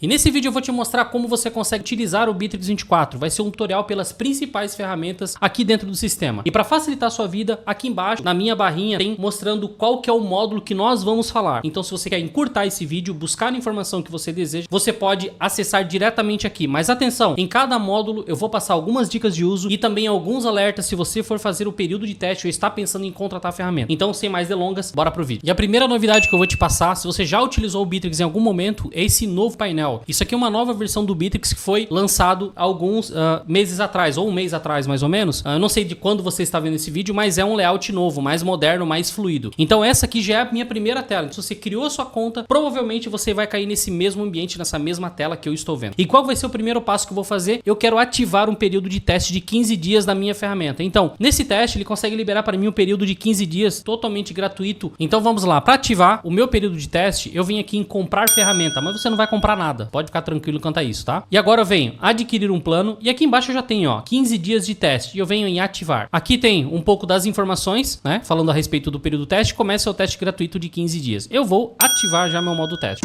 E nesse vídeo eu vou te mostrar como você consegue utilizar o Bittrex 24. Vai ser um tutorial pelas principais ferramentas aqui dentro do sistema. E para facilitar a sua vida, aqui embaixo, na minha barrinha, tem mostrando qual que é o módulo que nós vamos falar. Então se você quer encurtar esse vídeo, buscar a informação que você deseja, você pode acessar diretamente aqui. Mas atenção, em cada módulo eu vou passar algumas dicas de uso e também alguns alertas se você for fazer o período de teste ou está pensando em contratar a ferramenta. Então sem mais delongas, bora pro vídeo. E a primeira novidade que eu vou te passar, se você já utilizou o Bittrex em algum momento, é esse novo painel. Isso aqui é uma nova versão do Bittrex que foi lançado alguns meses atrás, ou um mês atrás mais ou menos. Eu não sei de quando você está vendo esse vídeo, mas é um layout novo, mais moderno, mais fluido. Então essa aqui já é a minha primeira tela. Se você criou a sua conta, provavelmente você vai cair nesse mesmo ambiente, nessa mesma tela que eu estou vendo. E qual vai ser o primeiro passo que eu vou fazer? Eu quero ativar um período de teste de 15 dias da minha ferramenta. Então, nesse teste ele consegue liberar para mim um período de 15 dias totalmente gratuito. Então vamos lá, para ativar o meu período de teste, eu vim aqui em comprar ferramenta, mas você não vai comprar nada. Pode ficar tranquilo quanto a isso, tá? E agora eu venho adquirir um plano e aqui embaixo eu já tenho, ó, 15 dias de teste e eu venho em ativar. Aqui tem um pouco das informações, né? Falando a respeito do período do teste, começa o teste gratuito de 15 dias. Eu vou ativar já meu modo teste.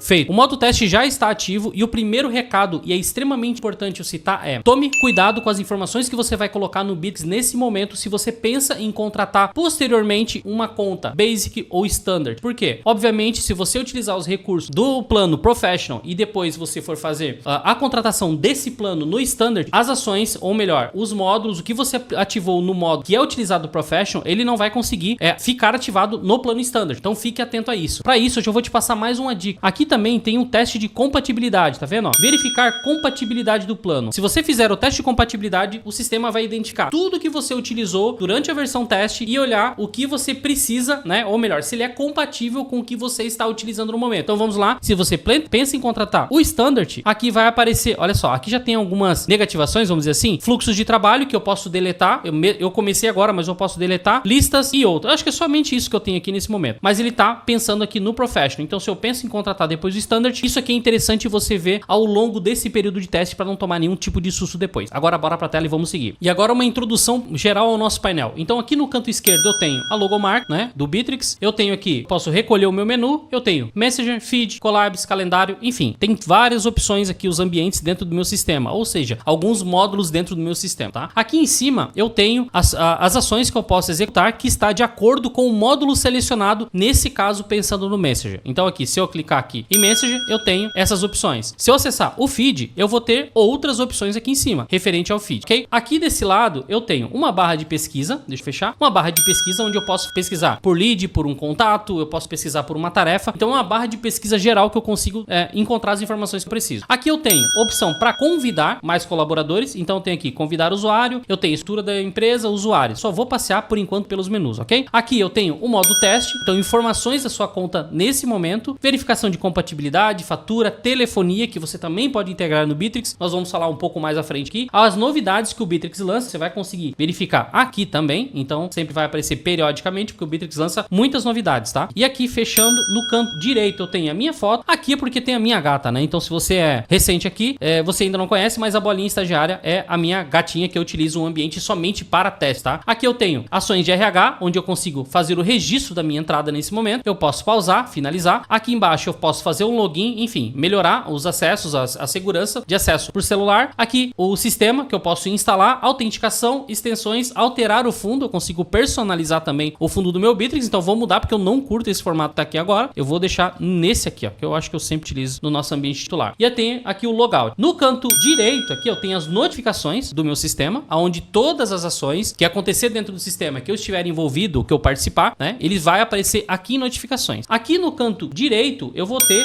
Feito. O modo teste já está ativo e o primeiro recado, e é extremamente importante eu citar, é: tome cuidado com as informações que você vai colocar no Bittrex nesse momento se você pensa em contratar posteriormente uma conta Basic ou Standard. Por quê? Obviamente, se você utilizar os recursos do plano Professional e depois você for fazer a contratação desse plano no Standard, as ações, ou melhor, os módulos, o que você ativou no modo que é utilizado no Professional, ele não vai conseguir ficar ativado no plano Standard. Então fique atento a isso. Para isso, eu já vou te passar mais uma dica. Aqui também tem um teste de compatibilidade, tá vendo? Ó? Verificar compatibilidade do plano. Se você fizer o teste de compatibilidade, o sistema vai identificar tudo que você utilizou durante a versão teste e olhar o que você precisa, né? Ou melhor, se ele é compatível com o que você está utilizando no momento. Então vamos lá. Se você pensa em contratar o Standard, aqui vai aparecer, olha só, aqui já tem algumas negativações, vamos dizer assim, fluxos de trabalho que eu posso deletar. Eu comecei agora, mas eu posso deletar, listas e outras. Eu acho que é somente isso que eu tenho aqui nesse momento. Mas ele tá pensando aqui no Professional. Então se eu penso em contratar depois do Standard, isso aqui é interessante você ver ao longo desse período de teste para não tomar nenhum tipo de susto depois. Agora bora pra tela e vamos seguir. E agora uma introdução geral ao nosso painel. Então aqui no canto esquerdo eu tenho a logomarca, né, do Bittrex. Eu tenho aqui, posso recolher o meu menu, eu tenho Messenger, Feed, Collabs, calendário, enfim, tem várias opções aqui, os ambientes dentro do meu sistema, ou seja, alguns módulos dentro do meu sistema, tá? Aqui em cima eu tenho as ações que eu posso executar que está de acordo com o módulo selecionado, nesse caso pensando no Messenger. Então aqui, se eu clicar aqui em Messenger, eu tenho essas opções. Se eu acessar o Feed, eu vou ter outras opções aqui em cima, referente ao Feed, ok? Aqui desse lado, eu tenho uma barra de pesquisa, deixa eu fechar, uma barra de pesquisa onde eu posso pesquisar por lead, por um contato, eu posso pesquisar por uma tarefa. Então é uma barra de pesquisa geral que eu consigo encontrar as informações que eu preciso. Aqui eu tenho opção para convidar mais colaboradores, então eu tenho aqui convidar usuário, eu tenho estrutura da empresa, usuário. Só vou passear por enquanto pelos menus, ok? Aqui eu tenho o modo teste, então informações da sua conta nesse momento, verificação de compatibilidade, fatura, telefonia, que você também pode integrar no Bittrex. Nós vamos falar um pouco mais à frente aqui. As novidades que o Bittrex lança, você vai conseguir verificar aqui também. Então, sempre vai aparecer periodicamente, porque o Bittrex lança muitas novidades, tá? E aqui, fechando, no canto direito, eu tenho a minha foto. Aqui é porque tem a minha gata, né? Então, se você é recente aqui, você ainda não conhece, mas a bolinha estagiária é a minha gatinha que eu utilizo um ambiente somente para teste, tá? Aqui eu tenho ações de RH, onde eu consigo fazer o registro da minha entrada nesse momento. Eu posso pausar, finalizar. Aqui embaixo eu posso fazer um login, enfim, melhorar os acessos, a segurança de acesso por celular. Aqui o sistema que eu posso instalar, autenticação, extensões, alterar o fundo. Eu consigo personalizar também o fundo do meu Bittrex. Então vou mudar porque eu não curto esse formato que tá aqui agora. Eu vou deixar nesse aqui, ó, que eu acho que eu sempre utilizo no nosso ambiente titular. E eu tenho aqui o logout. No canto direito aqui eu tenho as notificações do meu sistema, onde todas as ações que acontecer dentro do sistema que eu estiver envolvido, que eu participar, né, ele vai aparecer aqui em notificações. Aqui no canto direito eu vou ter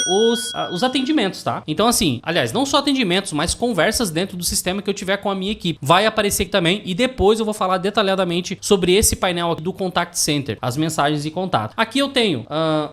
os atendimentos, tá? Então assim, aliás, não só atendimentos, mas conversas dentro do sistema que eu tiver com a minha equipe. Vai aparecer aqui também e depois eu vou falar detalhadamente sobre esse painel aqui do Contact Center, as mensagens de contato. Aqui eu tenho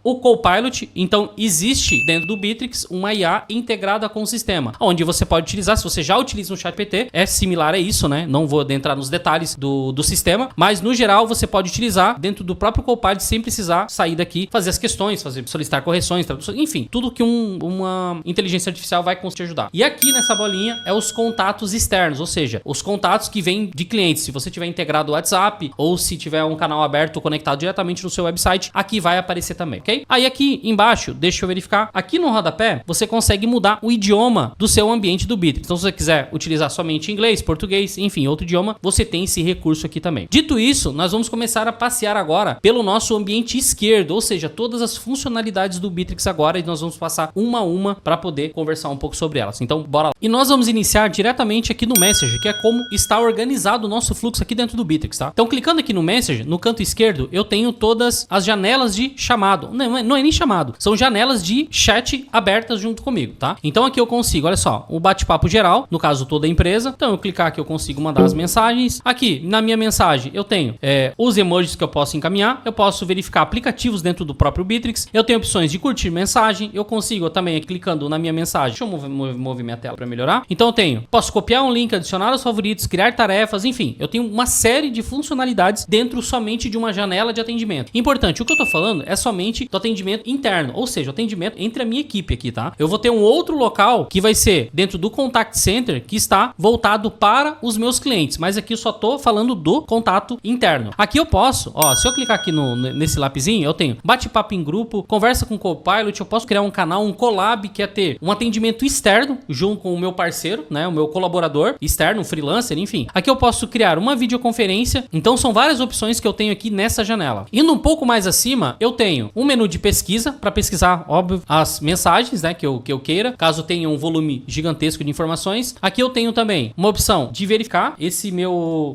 o Copilot, então existe dentro do Bittrex uma IA integrada com o sistema, onde você pode utilizar, se você já utiliza um ChatGPT, é similar a isso, né? Não vou adentrar nos detalhes do sistema, mas no geral você pode utilizar dentro do próprio Copilot sem precisar sair daqui, fazer as questões, solicitar correções, traduções, enfim, assim, tudo que uma inteligência artificial vai conseguir te ajudar. E aqui nessa bolinha é os contatos externos, ou seja, os contatos que vêm de clientes. Se você tiver integrado o WhatsApp ou se tiver um canal aberto conectado diretamente no seu website, aqui vai aparecer também, ok? Aí aqui embaixo, deixa eu verificar, aqui no rodapé, você consegue mudar o idioma do seu ambiente do Bittrex. Então se você quiser utilizar somente inglês, português, enfim, outro idioma, você tem esse recurso aqui também. Dito isso, nós vamos começar a passear agora pelo nosso ambiente esquerdo, ou seja, todas as funcionalidades do Bittrex agora, e nós vamos passar uma a uma para poder conversar um pouco sobre elas. Então, bora lá. E nós vamos iniciar diretamente aqui no Messenger, que é como está organizado o nosso fluxo aqui dentro do Bittrex, tá? Então, clicando aqui no Messenger, no canto esquerdo, eu tenho todas as janelas de chamado. Não é nem chamado, são janelas de chat abertas junto comigo, tá? Então, aqui eu consigo, olha só, o bate-papo geral, no caso toda a empresa. Então, eu clicar aqui, eu consigo mandar as mensagens. Aqui, na minha mensagem, eu tenho os emojis que eu posso encaminhar, eu posso verificar aplicativos dentro do próprio Bittrex, eu tenho opções de curtir mensagem, eu consigo também, clicando na minha mensagem, deixa eu mover minha tela para melhorar. Então, posso copiar um link, adicionar aos favoritos, criar tarefas, enfim, eu tenho uma série de funcionalidades dentro somente de uma janela de atendimento. Importante, o que eu tô falando é somente do atendimento interno, ou seja, o atendimento entre a minha equipe aqui, tá? Eu vou ter um outro local que vai ser dentro do Contact Center, que está voltado para os meus clientes, mas aqui eu só tô falando do contato interno. Aqui eu posso, ó, se eu clicar aqui nesse lapisinho, eu tenho bate-papo em grupo, conversa com o Copilot, eu posso criar um canal, um collab, que é ter um atendimento externo junto com o meu parceiro, né, o meu colaborador externo, um freelancer, enfim. Aqui eu posso criar uma videoconferência, então são várias opções que eu tenho aqui nessa janela. Indo um pouco mais acima, eu tenho um menu de pesquisa, para pesquisar, óbvio, as mensagens, né, que eu queira, caso tenha um volume gigantesco de informações. Aqui eu tenho também uma opção de verificar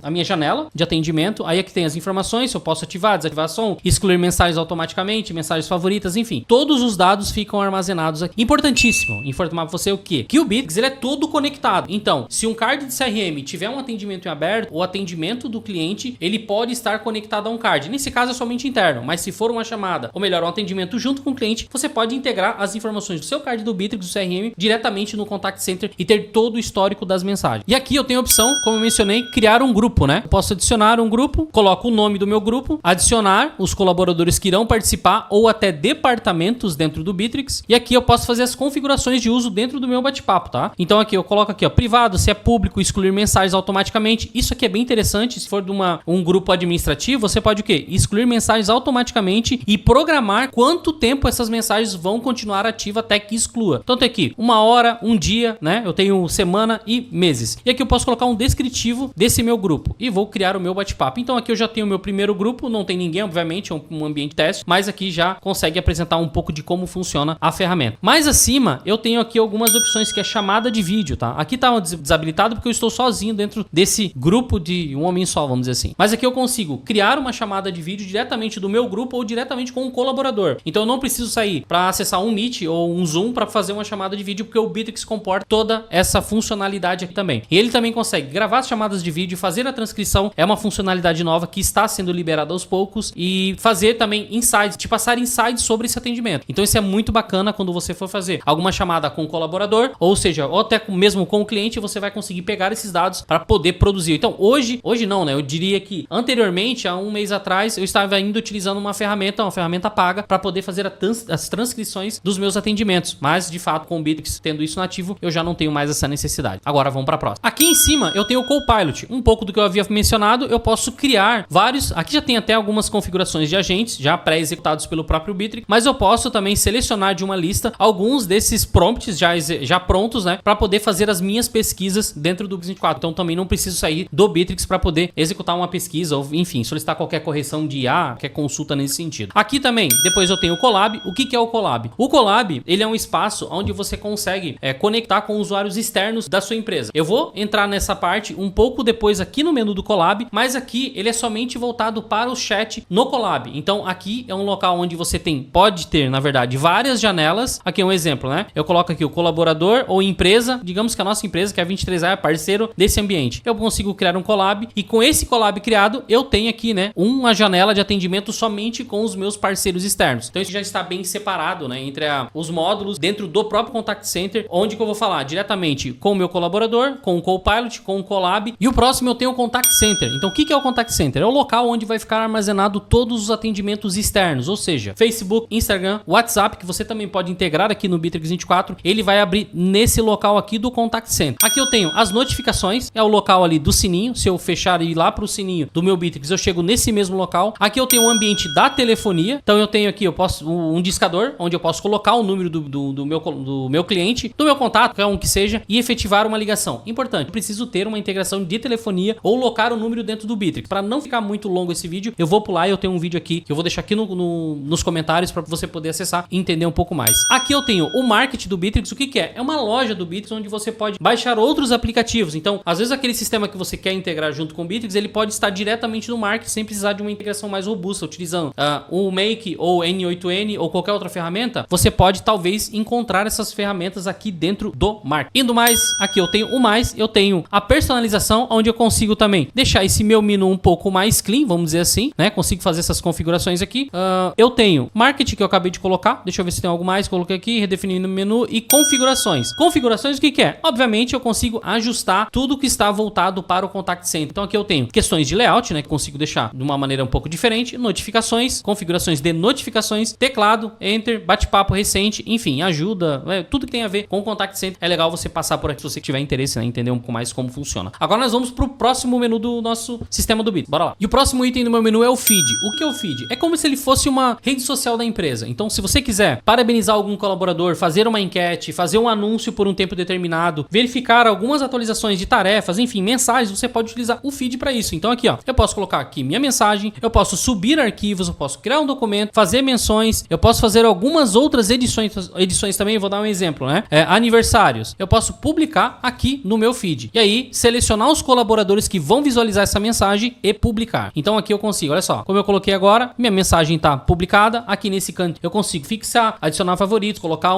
a minha janela de atendimento. Aí aqui tem as informações, se eu posso ativar, desativar som, excluir mensagens automaticamente, mensagens favoritas, enfim. Todos os dados ficam armazenados aqui. Importantíssimo informar pra você o quê? Que o Bittrex, ele é todo conectado. Então, se um card de CRM tiver um atendimento em aberto, o atendimento do cliente, ele pode estar conectado a um card. Nesse caso é somente interno, mas se for uma chamada, ou melhor, um atendimento junto com o cliente, você pode integrar as informações do seu card do Bittrex, do CRM, diretamente no Contact Center e ter todo o histórico das mensagens. E aqui eu tenho a opção, como eu mencionei, criar um grupo, né? Eu posso adicionar um grupo, coloco o nome do meu grupo, adicionar os colaboradores que irão participar ou até departamentos dentro do Bittrex. E aqui eu posso fazer as configurações de uso dentro do meu bate-papo, tá? Então aqui eu coloco aqui, ó, privado, se é público, excluir mensagens automaticamente. Isso aqui é bem interessante. Se for de um grupo administrativo, você pode o quê? Excluir mensagens automaticamente e programar quanto tempo essas mensagens vão continuar ativas até que exclua. Então tem aqui uma hora, um dia, né? Eu tenho semana e meses. E aqui eu posso colocar um descritivo desse meu grupo e vou criar o meu bate-papo. Então aqui eu já tenho o meu primeiro grupo, não tem ninguém, obviamente, é um ambiente teste, mas aqui já consegue apresentar um pouco de como funciona a ferramenta. Mais acima, eu tenho aqui algumas opções que é chamada de vídeo, tá? Aqui tá desabilitado porque eu estou sozinho dentro desse grupo de um homem só, vamos dizer assim. Mas aqui eu consigo criar uma chamada de vídeo diretamente do meu grupo ou diretamente com um colaborador. Então eu não preciso sair para acessar um Meet ou um Zoom para fazer uma chamada de vídeo, porque o Bittrex comporta toda essa funcionalidade aqui também. E ele também consegue gravar as chamadas de vídeo, fazer a transcrição, é uma funcionalidade nova que está sendo liberada aos poucos, e fazer também insights, te passar insights sobre esse atendimento. Então isso é muito bacana quando você for fazer alguma chamada com o colaborador, ou seja, ou até mesmo com o cliente, você vai conseguir pegar esses dados para poder produzir. Então hoje não, né? Eu diria que anteriormente, há um mês atrás, eu estava ainda utilizando uma ferramenta paga para poder fazer as transcrições dos meus atendimentos. Mas de fato, com o Bittrex tendo isso nativo, eu já não tenho mais essa necessidade. Agora vamos para a próxima. Aqui em cima eu tenho o Copilot. Um pouco do que eu havia mencionado, eu posso criar vários. Aqui já tem até algumas configurações de agentes já pré-executados pelo próprio Bittrex, mas eu posso também selecionar de uma lista alguns desses prompts já prontos, né, para poder fazer as minhas pesquisas dentro do Bittrex 24. Então também não preciso sair do Bittrex para poder executar uma pesquisa ou, enfim, solicitar qualquer correção de IA, qualquer consulta nesse sentido. Aqui também, depois eu tenho o Collab. O que é o Collab? O Collab, ele é um espaço onde você consegue conectar com usuários externos da sua empresa. Eu vou entrar nessa parte um pouco depois aqui no menu do Collab, mas aqui ele é somente voltado para o chat no Collab. Então aqui é um local onde você pode ter, na verdade, várias janelas. Aqui é um exemplo, né? Eu coloco aqui o colaborador ou empresa, digamos que a nossa empresa, que é a 23A, é parceiro desse ambiente. Eu consigo criar um Collab e com esse Collab criado, eu tenho aqui, né, uma janela de atendimento somente com os meus parceiros externos. Então isso já está bem separado, né, entre os módulos dentro do próprio Contact Center, onde que eu vou falar diretamente com o meu colaborador, com o Copilot, com o Collab. E o próximo eu tenho o Contact Center. Então o que é o Contact Center? É o local onde vai ficar armazenado todos os atendimentos externos, ou seja, Facebook, Instagram, WhatsApp, que você você também pode integrar aqui no Bittrex 24, ele vai abrir nesse local aqui do Contact Center. Aqui eu tenho as notificações, é o local ali do sininho. Se eu fechar e ir lá para o sininho do meu Bittrex, eu chego nesse mesmo local. Aqui eu tenho o ambiente da telefonia, então eu tenho aqui, eu posso um discador, onde eu posso colocar o número do meu cliente, do meu contato, qualquer um que seja, e efetivar uma ligação. Importante, eu preciso ter uma integração de telefonia ou locar o número dentro do Bittrex. Para não ficar muito longo esse vídeo, eu vou pular e eu tenho um vídeo aqui que eu vou deixar aqui nos comentários para você poder acessar e entender um pouco mais. Aqui eu tenho o market do Bittrex. O que é? É uma loja do Bittrex onde você pode baixar outros aplicativos. Então, às vezes aquele sistema que você quer integrar junto com o Bittrex, ele pode estar diretamente no market sem precisar de uma integração mais robusta, utilizando o Make ou N8N ou qualquer outra ferramenta. Você pode talvez encontrar essas ferramentas aqui dentro do market. Indo mais, aqui eu tenho o mais, eu tenho a personalização, onde eu consigo também deixar esse meu menu um pouco mais clean, vamos dizer assim, né? Consigo fazer essas configurações aqui. Eu tenho market, que eu acabei de colocar. Deixa eu ver se tem algo mais. Coloquei aqui, redefinindo o menu, e configurações. Configurações, o que é? Obviamente eu consigo ajustar tudo que está voltado para o Contact Center. Então aqui eu tenho questões de layout, né? Que consigo deixar de uma maneira um pouco diferente. Notificações, configurações de notificações, teclado, enter, bate-papo recente, enfim, ajuda, tudo que tem a ver com o Contact Center. É legal você passar por aqui se você tiver interesse, né? Entender um pouco mais como funciona. Agora nós vamos pro próximo menu do nosso sistema do Bittrex. Bora lá. E o próximo item do meu menu é o feed. O que é o feed? É como se ele fosse uma rede social da empresa. Então, se você quiser parabenizar algum colaborador, fazer uma enquete, fazer um anúncio por um tempo determinado, verificar algumas atualizações de tarefas, enfim, mensagens, você pode utilizar o feed para isso. Então aqui, ó, eu posso colocar aqui minha mensagem, eu posso subir arquivos, eu posso criar um documento, fazer menções, eu posso fazer algumas outras edições também. Vou dar um exemplo, né? Aniversários. Eu posso publicar aqui no meu feed. E aí, selecionar os colaboradores que vão visualizar essa mensagem e publicar. Então aqui eu consigo, olha só, como eu coloquei agora, minha mensagem está publicada. Aqui nesse canto eu consigo fixar, adicionar favoritos, colocar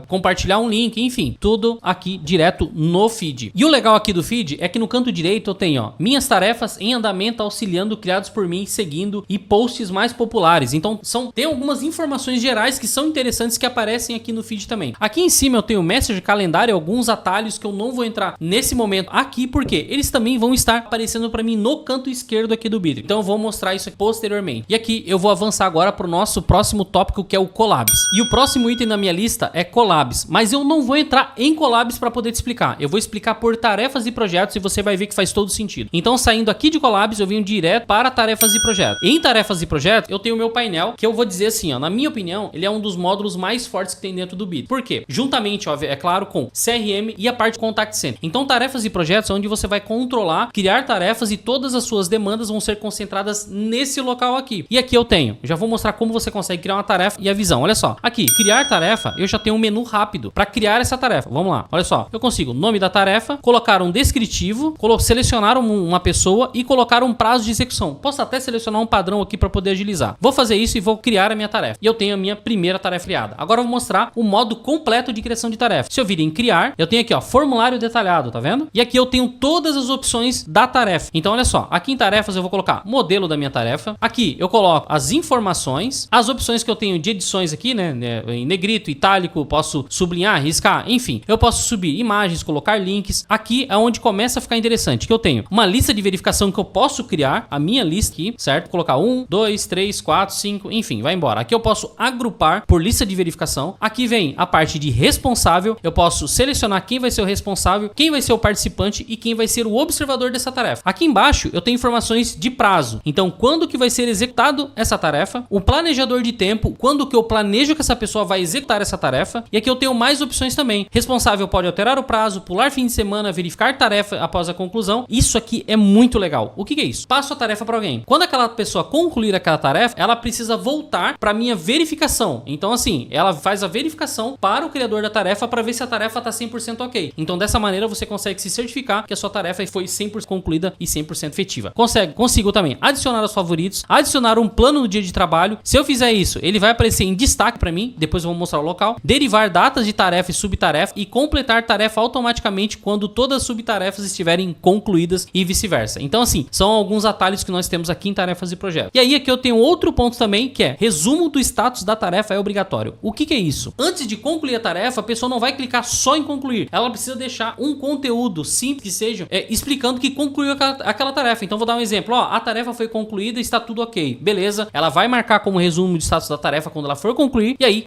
compartilhar um link, enfim, tudo aqui direto no feed. E o legal aqui do feed é que no canto direito eu tenho, ó, minhas tarefas em andamento auxiliando, criados por mim, seguindo, e posts mais populares. Então tem algumas informações gerais que são interessantes que aparecem aqui no feed também. Aqui em cima eu tenho message, calendário, alguns atalhos que eu não vou entrar nesse momento aqui, porque eles também vão estar aparecendo para mim no canto esquerdo aqui do Bittrex. Então eu vou mostrar isso aqui posteriormente. E aqui eu vou avançar agora para o nosso próximo tópico, que é o Collabs. E o próximo item na minha lista é Collabs, mas eu não vou entrar em Collabs para poder te explicar. Eu vou explicar por tarefas e projetos e você vai ver que faz todo sentido. Então, saindo aqui de Collabs, eu venho direto para tarefas e projetos. Em tarefas e projetos, eu tenho o meu painel, que eu vou dizer assim, ó, na minha opinião, ele é um dos módulos mais fortes que tem dentro do Bittrex. Por quê? Juntamente, ó, é claro, com CRM e a parte de Contact Center. Então, tarefas e projetos é onde você vai controlar, criar tarefas, e todas as suas demandas vão ser concentradas nesse local aqui. E aqui eu já vou mostrar como você consegue criar uma tarefa e a visão. Olha só, aqui, criar tarefa, eu já tenho um menu rápido para criar essa tarefa. Vamos lá, olha só, eu consigo nome da tarefa, colocar um descritivo, selecionar uma pessoa e colocar um prazo de execução. Posso até selecionar um padrão aqui para poder agilizar. Vou fazer isso e vou criar a minha tarefa. E eu tenho a minha primeira tarefa criada. Agora eu vou mostrar o modo completo de criação de tarefa. Se eu vir em criar, eu tenho aqui, ó, formulário detalhado, tá vendo? E aqui eu tenho todas as opções da tarefa. Então olha só, aqui em tarefas eu vou colocar modelo da minha tarefa. Aqui eu coloco as informações, as opções que eu tenho de edições aqui, né, em negrito, itálico, posso sublinhar, riscar, enfim. Eu posso subir imagens, colocar links. Aqui é onde começa a ficar interessante, que eu tenho uma lista de verificação que eu posso criar, a minha lista aqui, certo? Colocar 1, 2, 3, 4, 5, enfim, vai embora. Aqui eu posso agrupar por lista de verificação. Aqui vem a parte de responsável. Eu posso selecionar quem vai ser o responsável, quem vai ser o participante e quem vai ser o observador dessa tarefa. Aqui embaixo eu tenho informações de prazo. Então, quando que vai ser executado essa tarefa, o planejador de tempo, quando que eu planejo que essa pessoa vai executar essa tarefa. E aqui eu tenho mais opções também. Responsável pode alterar o prazo, pular fim de semana, verificar tarefa após a conclusão. Isso aqui é muito legal. O que é isso? Passo a tarefa para alguém. Quando aquela pessoa concluir aquela tarefa, ela precisa voltar para minha verificação. Então, assim, ela faz a verificação para o criador da tarefa para ver se a tarefa está 100% ok. Então, dessa maneira, você consegue se certificar que a sua tarefa foi 100% concluída e 100% efetiva. Consigo também adicionar os favoritos, adicionar um plano no dia de trabalho. Se eu fizer isso, ele vai aparecer em destaque para mim. Depois eu vou mostrar o local. Derivar datas de tarefa e subtarefa e completar tarefa automaticamente quando todas as subtarefas estiverem concluídas e vice-versa. Então, assim, são alguns atalhos que nós temos aqui em tarefas e projetos. E aí aqui eu tenho outro ponto também, que é resumo do status da tarefa é obrigatório. O que é isso? Antes de concluir a tarefa, a pessoa não vai clicar só em concluir. Ela precisa deixar um conteúdo simples que seja explicando que concluiu aquela tarefa. Então vou dar um exemplo. Ó, a tarefa foi concluída, está tudo ok. Beleza. Ela vai marcar como resumo de status da tarefa quando ela for concluir. concluir, e aí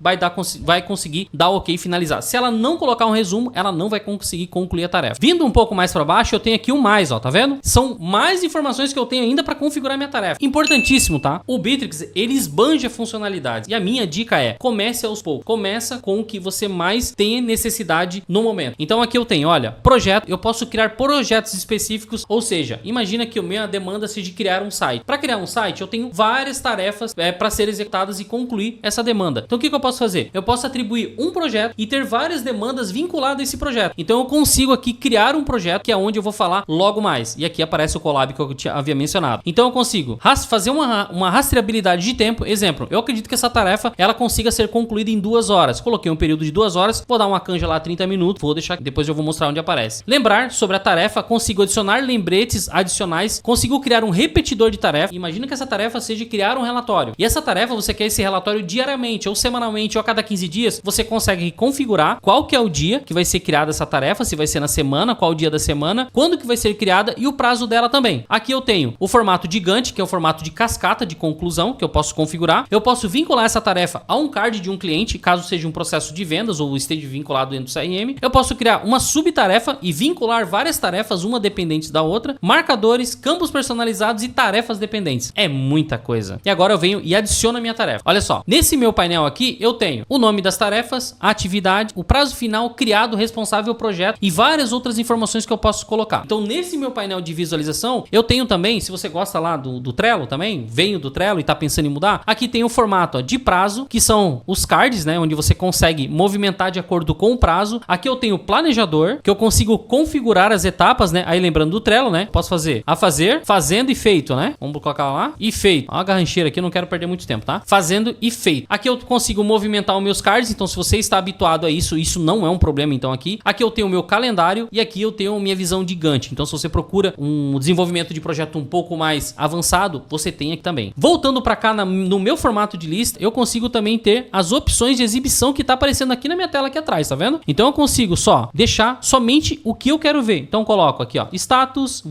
vai conseguir dar ok e finalizar. Se ela não colocar um resumo, ela não vai conseguir concluir a tarefa. Vindo um pouco mais para baixo, eu tenho aqui um mais, ó, tá vendo? São mais informações que eu tenho ainda para configurar minha tarefa. Importantíssimo, tá? O Bittrex, ele esbanja funcionalidades, e a minha dica é, comece aos poucos. Começa com o que você mais tem necessidade no momento. Então aqui eu tenho, olha, projeto, eu posso criar projetos específicos, ou seja, imagina que a minha demanda seja de criar um site. Para criar um site, eu tenho várias tarefas para ser executadas e concluir essa demanda. Então o que eu posso fazer? Eu posso atribuir um projeto e ter várias demandas vinculadas a esse projeto. Então eu consigo aqui criar um projeto, que é onde eu vou falar logo mais. E aqui aparece o Colab que eu havia mencionado. Então eu consigo fazer uma rastreabilidade de tempo. Exemplo, eu acredito que essa tarefa ela consiga ser concluída em 2 horas. Coloquei um período de 2 horas, vou dar uma canja lá 30 minutos, vou deixar, depois eu vou mostrar onde aparece. Lembrar sobre a tarefa, consigo adicionar lembretes adicionais, consigo criar um repetidor de tarefa. Imagina que essa tarefa seja criar um relatório. E essa tarefa você quer esse relatório diariamente, ou semanalmente, ou a cada 15 dias. Você consegue configurar qual que é o dia que vai ser criada essa tarefa, se vai ser na semana, qual o dia da semana, quando que vai ser criada e o prazo dela também. Aqui eu tenho o formato de Gantt, que é o formato de cascata de conclusão, que eu posso configurar. Eu posso vincular essa tarefa a um card de um cliente, caso seja um processo de vendas ou esteja vinculado dentro do CRM. Eu posso criar uma subtarefa e vincular várias tarefas, uma dependente da outra, marcadores, campos personalizados e tarefas dependentes. É muita coisa. E agora eu venho e adiciono a minha tarefa. Olha só, nesse meu painel aqui eu tenho o nome das tarefas, a atividade, o prazo final, criado, responsável, projeto e várias outras informações que eu posso colocar. Então nesse meu painel de visualização eu tenho também, se você gosta lá do Trello também, venho do Trello e tá pensando em mudar, aqui tem o formato de prazo, que são os cards, né, onde você consegue movimentar de acordo com o prazo. Aqui eu tenho o planejador, que eu consigo configurar as etapas, né, aí lembrando do Trello, né, posso fazer a fazer, fazendo e feito, né, vamos colocar lá, e feito. Ó, a garrancheira aqui, eu não quero perder muito tempo, tá? Fazendo e feito. Aqui eu consigo movimentar os meus cards, então se você está habituado a isso, isso não é um problema, então aqui. Aqui eu tenho o meu calendário e aqui eu tenho minha visão de Gantt. Então se você procura um desenvolvimento de projeto um pouco mais avançado, você tem aqui também. Voltando para cá no meu formato de lista, eu consigo também ter as opções de exibição que tá aparecendo aqui na minha tela aqui atrás, tá vendo? Então eu consigo só deixar somente o que eu quero ver. Então eu coloco aqui, ó, status,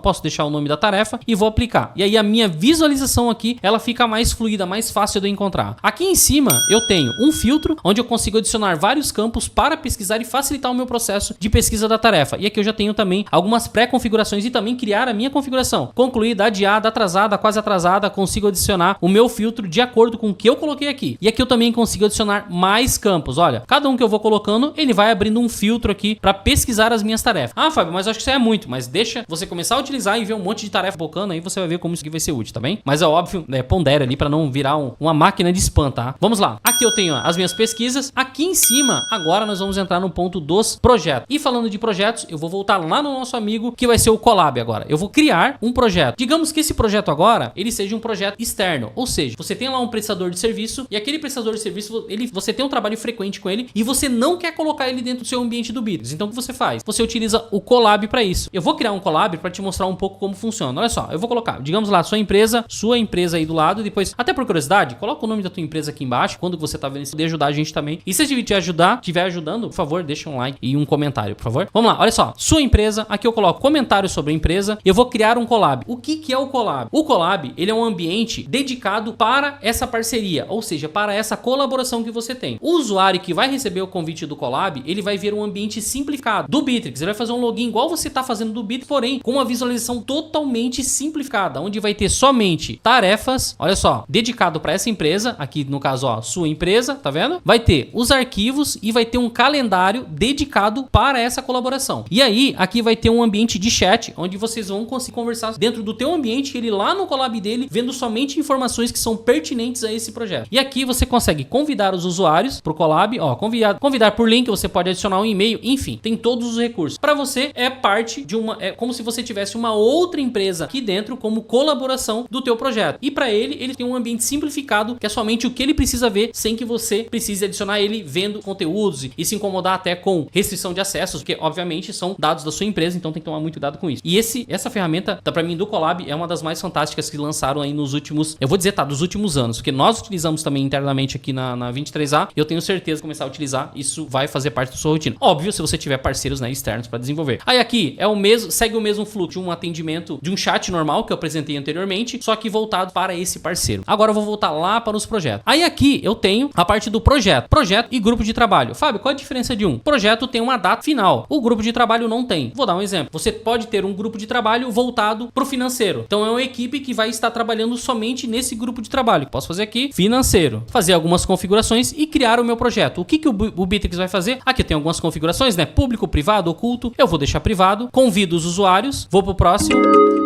posso deixar o nome da tarefa e vou aplicar. E aí a minha visualização aqui, ela fica mais fluida, mais fácil de eu encontrar. Aqui em cima eu tenho um filtro onde eu consigo adicionar vários campos para pesquisar e facilitar o meu processo de pesquisa da tarefa. E aqui eu já tenho também algumas pré-configurações e também criar a minha configuração. Concluída, adiada, atrasada, quase atrasada, consigo adicionar o meu filtro de acordo com o que eu coloquei aqui. E aqui eu também consigo adicionar mais campos. Olha, cada um que eu vou colocando, ele vai abrindo um filtro aqui para pesquisar as minhas tarefas. Ah, Fábio, mas eu acho que isso é muito. Mas deixa você começar a utilizar e ver um monte de tarefa bocando, aí você vai ver como isso aqui vai ser útil, tá bem? Mas é óbvio, pondera ali para não virar uma máquina de spam, tá? Vamos lá. Aqui eu tenho as minhas pesquisas. Aqui em cima, agora nós vamos entrar no ponto dos projetos. E falando de projetos, eu vou voltar lá no nosso amigo, que vai ser o Colab agora. Eu vou criar um projeto. Digamos que esse projeto agora, ele seja um projeto externo. Ou seja, você tem lá um prestador de serviço e aquele prestador de serviço, você tem um trabalho frequente com ele e você não quer colocar ele dentro do seu ambiente do Bittrex. Então o que você faz? Você utiliza o Colab para isso. Eu vou criar um Colab para te mostrar um pouco como funciona. Olha só, eu vou colocar, digamos lá, sua empresa aí do lado, e depois, até por curiosidade, coloca o nome da tua empresa aqui embaixo, quando você tá vendo isso, poder ajudar a gente também. E se estiver ajudando, por favor, deixa um like e um comentário, por favor. Vamos lá, olha só, sua empresa, aqui eu coloco comentário sobre a empresa, eu vou criar um Colab. O que é o Colab? O Colab, ele é um ambiente dedicado para essa parceria, ou seja, para essa colaboração que você tem. O usuário que vai receber o convite do Colab, ele vai ver um ambiente simplificado do Bittrex, ele vai fazer um login igual você tá fazendo do Bittrex, porém com uma visualização totalmente simplificada, onde vai ter somente tarefas, olha só, dedicado para essa empresa, aqui no caso, ó, sua empresa, tá vendo? Vai ter os arquivos e vai ter um calendário dedicado para essa colaboração. E aí, aqui vai ter um ambiente de chat, onde vocês vão conseguir conversar dentro do teu ambiente, ele lá no Colab dele, vendo somente informações que são pertinentes a esse projeto. E aqui você consegue convidar os usuários pro Colab, ó, convidar por link, você pode adicionar um e-mail, enfim, tem todos os recursos. Para você, é parte de é como se você tivesse uma outra empresa aqui dentro como colaboração do teu projeto. E para ele tem um ambiente simplificado, que é somente o que ele precisa ver, sem que você precise adicionar ele vendo conteúdos e se incomodar até com restrição de acessos, porque obviamente são dados da sua empresa, então tem que tomar muito cuidado com isso. E essa ferramenta, para mim, do Colab, é uma das mais fantásticas que lançaram aí nos últimos, eu vou dizer, dos últimos anos, porque nós utilizamos também internamente aqui na 23A, eu tenho certeza que começar a utilizar, isso vai fazer parte da sua rotina. Óbvio, se você tiver parceiros, né, externos para desenvolver. Aí aqui é o mesmo, segue o mesmo fluxo de um atendimento, de um chat normal que eu apresentei anteriormente, só que voltado para esse parceiro. Agora eu vou voltar lá para os projetos. Aí aqui aqui eu tenho a parte do projeto. Projeto e grupo de trabalho. Fábio, qual a diferença de um? Projeto tem uma data final. O grupo de trabalho não tem. Vou dar um exemplo. Você pode ter um grupo de trabalho voltado para o financeiro. Então é uma equipe que vai estar trabalhando somente nesse grupo de trabalho. Posso fazer aqui, financeiro. Fazer algumas configurações e criar o meu projeto. O que o Bittrex vai fazer? Aqui tem algumas configurações, né? Público, privado, oculto. Eu vou deixar privado. Convido os usuários. Vou pro próximo.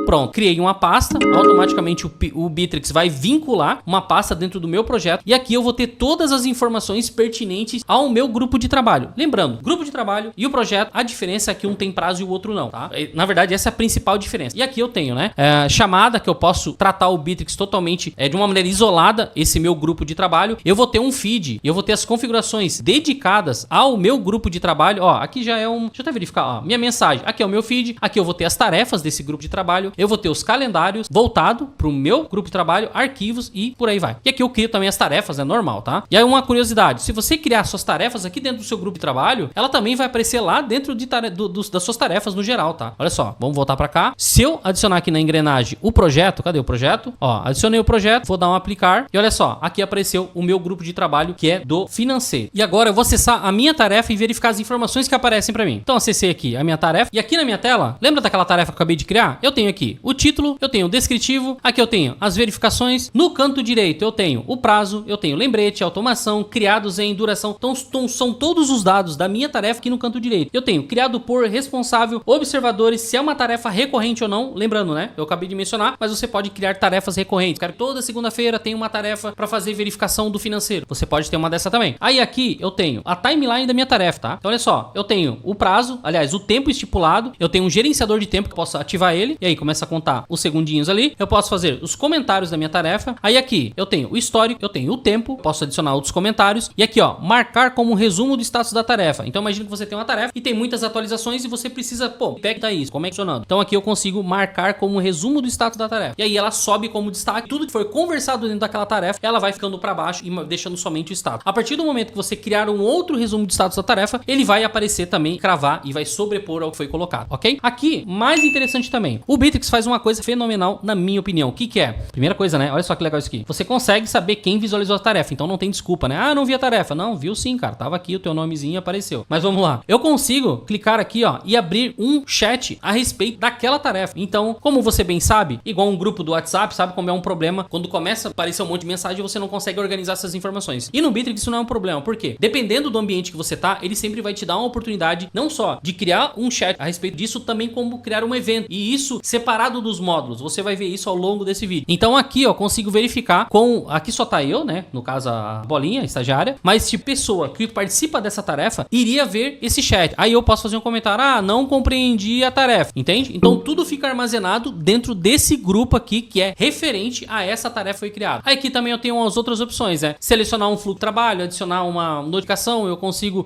Pronto, criei uma pasta, automaticamente o Bittrex vai vincular uma pasta dentro do meu projeto e aqui eu vou ter todas as informações pertinentes ao meu grupo de trabalho. Lembrando, grupo de trabalho e o projeto, a diferença é que um tem prazo e o outro não, tá? Na verdade, essa é a principal diferença. E aqui eu tenho, né, chamada, que eu posso tratar o Bittrex totalmente de uma maneira isolada, esse meu grupo de trabalho. Eu vou ter um feed, eu vou ter as configurações dedicadas ao meu grupo de trabalho. Ó, aqui já é deixa eu até verificar, ó, minha mensagem. Aqui é o meu feed, aqui eu vou ter as tarefas desse grupo de trabalho. Eu vou ter os calendários voltado para o meu grupo de trabalho, arquivos e por aí vai. E aqui eu crio também as tarefas, é normal, tá? E aí uma curiosidade, se você criar suas tarefas aqui dentro do seu grupo de trabalho, ela também vai aparecer lá dentro das suas tarefas no geral, tá? Olha só, vamos voltar para cá. Se eu adicionar aqui na engrenagem o projeto, cadê o projeto? Ó, adicionei o projeto, vou dar um aplicar e olha só, aqui apareceu o meu grupo de trabalho que é do financeiro. E agora eu vou acessar a minha tarefa e verificar as informações que aparecem para mim. Então acessei aqui a minha tarefa e aqui na minha tela, lembra daquela tarefa que eu acabei de criar? Eu tenho aqui o título, eu tenho o descritivo, aqui eu tenho as verificações, no canto direito eu tenho o prazo, eu tenho lembrete, automação, criados em duração, então são todos os dados da minha tarefa aqui no canto direito. Eu tenho criado por, responsável, observadores, se é uma tarefa recorrente ou não, lembrando, né, eu acabei de mencionar, mas você pode criar tarefas recorrentes, cara, toda segunda-feira tem uma tarefa para fazer verificação do financeiro, você pode ter uma dessa também. Aí aqui eu tenho a timeline da minha tarefa, tá? Então olha só, eu tenho o prazo, aliás, o tempo estipulado, eu tenho um gerenciador de tempo que eu posso ativar ele, e aí começa a contar os segundinhos ali, eu posso fazer os comentários da minha tarefa, aí aqui eu tenho o histórico, eu tenho o tempo, posso adicionar outros comentários, e aqui ó, marcar como resumo do status da tarefa. Então imagina que você tem uma tarefa e tem muitas atualizações e você precisa, pega isso, como é que funcionando? Então aqui eu consigo marcar como resumo do status da tarefa, e aí ela sobe como destaque, tudo que foi conversado dentro daquela tarefa, ela vai ficando para baixo e deixando somente o status. A partir do momento que você criar um outro resumo de status da tarefa, ele vai aparecer também, cravar e vai sobrepor ao que foi colocado, ok? Aqui, mais interessante também, o Bittrex faz uma coisa fenomenal na minha opinião. O que é? Primeira coisa, né? Olha só que legal isso aqui. Você consegue saber quem visualizou a tarefa, então não tem desculpa, né? Ah, não vi a tarefa. Não, viu sim, cara. Tava aqui, o teu nomezinho apareceu. Mas vamos lá. Eu consigo clicar aqui, ó, e abrir um chat a respeito daquela tarefa. Então, como você bem sabe, igual um grupo do WhatsApp, sabe como é um problema quando começa a aparecer um monte de mensagem e você não consegue organizar essas informações. E no Bittrex isso não é um problema. Por quê? Dependendo do ambiente que você tá, ele sempre vai te dar uma oportunidade não só de criar um chat a respeito disso, também como criar um evento. E isso separado dos módulos. Você vai ver isso ao longo desse vídeo. Então aqui, ó, consigo verificar aqui só tá eu, né? No caso a bolinha, a estagiária, mas se pessoa que participa dessa tarefa iria ver esse chat. Aí eu posso fazer um comentário, ah, não compreendi a tarefa, entende? Então tudo fica armazenado dentro desse grupo aqui que é referente a essa tarefa que foi criada. Aí aqui também eu tenho as outras opções, né? Selecionar um fluxo de trabalho, adicionar uma notificação, eu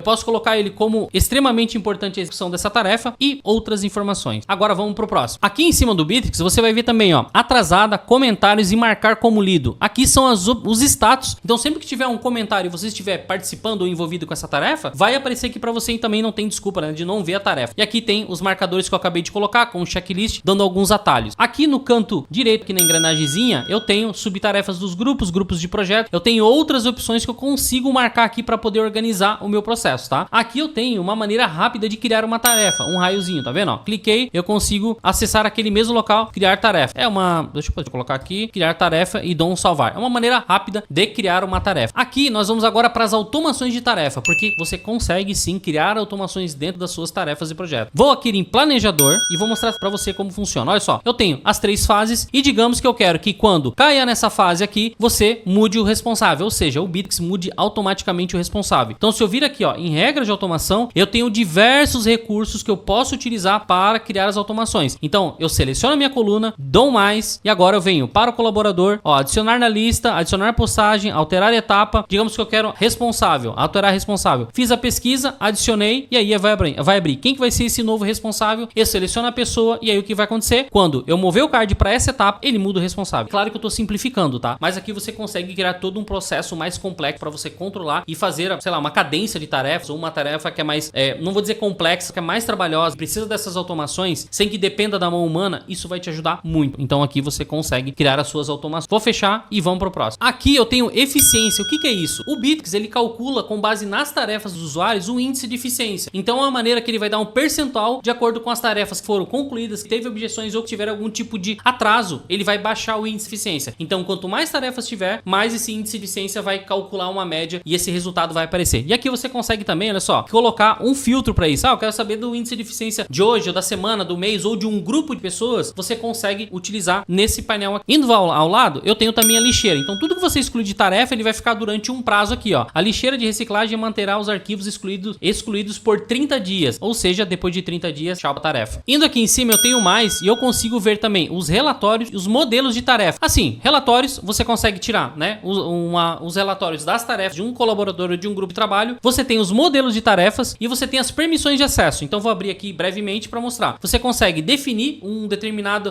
posso colocar ele como extremamente importante a execução dessa tarefa e outras informações. Agora vamos pro próximo. Aqui em cima do Bittrex você vai ver também, ó, atrasada, comentários e marcar como lido. Aqui são os status. Então sempre que tiver um comentário e você estiver participando ou envolvido com essa tarefa, vai aparecer aqui para você e também não tem desculpa, né, de não ver a tarefa. E aqui tem os marcadores que eu acabei de colocar com o checklist, dando alguns atalhos. Aqui no canto direito, aqui na engrenagemzinha, eu tenho subtarefas dos grupos de projeto. Eu tenho outras opções que eu consigo marcar aqui para poder organizar o meu processo, tá? Aqui eu tenho uma maneira rápida de criar uma tarefa, um raiozinho, tá vendo? Ó, cliquei, eu consigo acessar aquele mesmo local, criar tarefa. Deixa eu colocar aqui, criar tarefa e dou um salvar. É uma maneira rápida de criar uma tarefa. Aqui nós vamos agora para as automações de tarefa, porque você consegue sim criar automações dentro das suas tarefas e projetos. Vou aqui em planejador e vou mostrar para você como funciona. Olha só, eu tenho as 3 fases e digamos que eu quero que quando caia nessa fase aqui, você mude o responsável, ou seja, o Bittrex mude automaticamente o responsável. Então se eu vir aqui, ó, em regra de automação, eu tenho diversos recursos que eu posso utilizar para criar as automações. Então eu seleciono a minha coluna, dou mais e agora eu venho para o colaborador, ó, adicionar na lista, adicionar postagem, alterar etapa. Digamos que eu quero responsável, alterar responsável. Fiz a pesquisa, adicionei e aí vai abrir. Quem que vai ser esse novo responsável? Eu seleciono a pessoa e aí o que vai acontecer? Quando eu mover o card para essa etapa, ele muda o responsável. Claro que eu estou simplificando, tá? Mas aqui você consegue criar todo um processo mais complexo para você controlar e fazer, sei lá, uma cadência de tarefas ou uma tarefa que é mais, não vou dizer complexa, que é mais trabalhosa, precisa dessas automações sem que dependa da mão humana. semana, isso vai te ajudar muito. Então aqui você consegue criar as suas automações. Vou fechar e vamos pro próximo. Aqui eu tenho eficiência. O que é isso? O Bitrix, ele calcula com base nas tarefas dos usuários o índice de eficiência. Então é uma maneira que ele vai dar um percentual de acordo com as tarefas que foram concluídas, que teve objeções ou que tiver algum tipo de atraso, ele vai baixar o índice de eficiência. Então quanto mais tarefas tiver, mais esse índice de eficiência vai calcular uma média e esse resultado vai aparecer. E aqui você consegue também, olha só, colocar um filtro para isso. Eu quero saber do índice de eficiência de hoje, ou da semana, do mês, ou de um grupo de pessoas. Você consegue utilizar nesse painel aqui. Indo ao lado, eu tenho também a lixeira. Então tudo que você excluir de tarefa, ele vai ficar durante um prazo aqui, ó. A lixeira de reciclagem manterá os arquivos excluídos por 30 dias. Ou seja, depois de 30 dias, tchau a tarefa. Indo aqui em cima, eu tenho mais e eu consigo ver também os relatórios e os modelos de tarefa. Assim, relatórios, você consegue tirar, né? Os relatórios das tarefas de um colaborador ou de um grupo de trabalho. Você tem os modelos de tarefas e você tem as permissões de acesso. Então vou abrir aqui brevemente para mostrar. Você consegue definir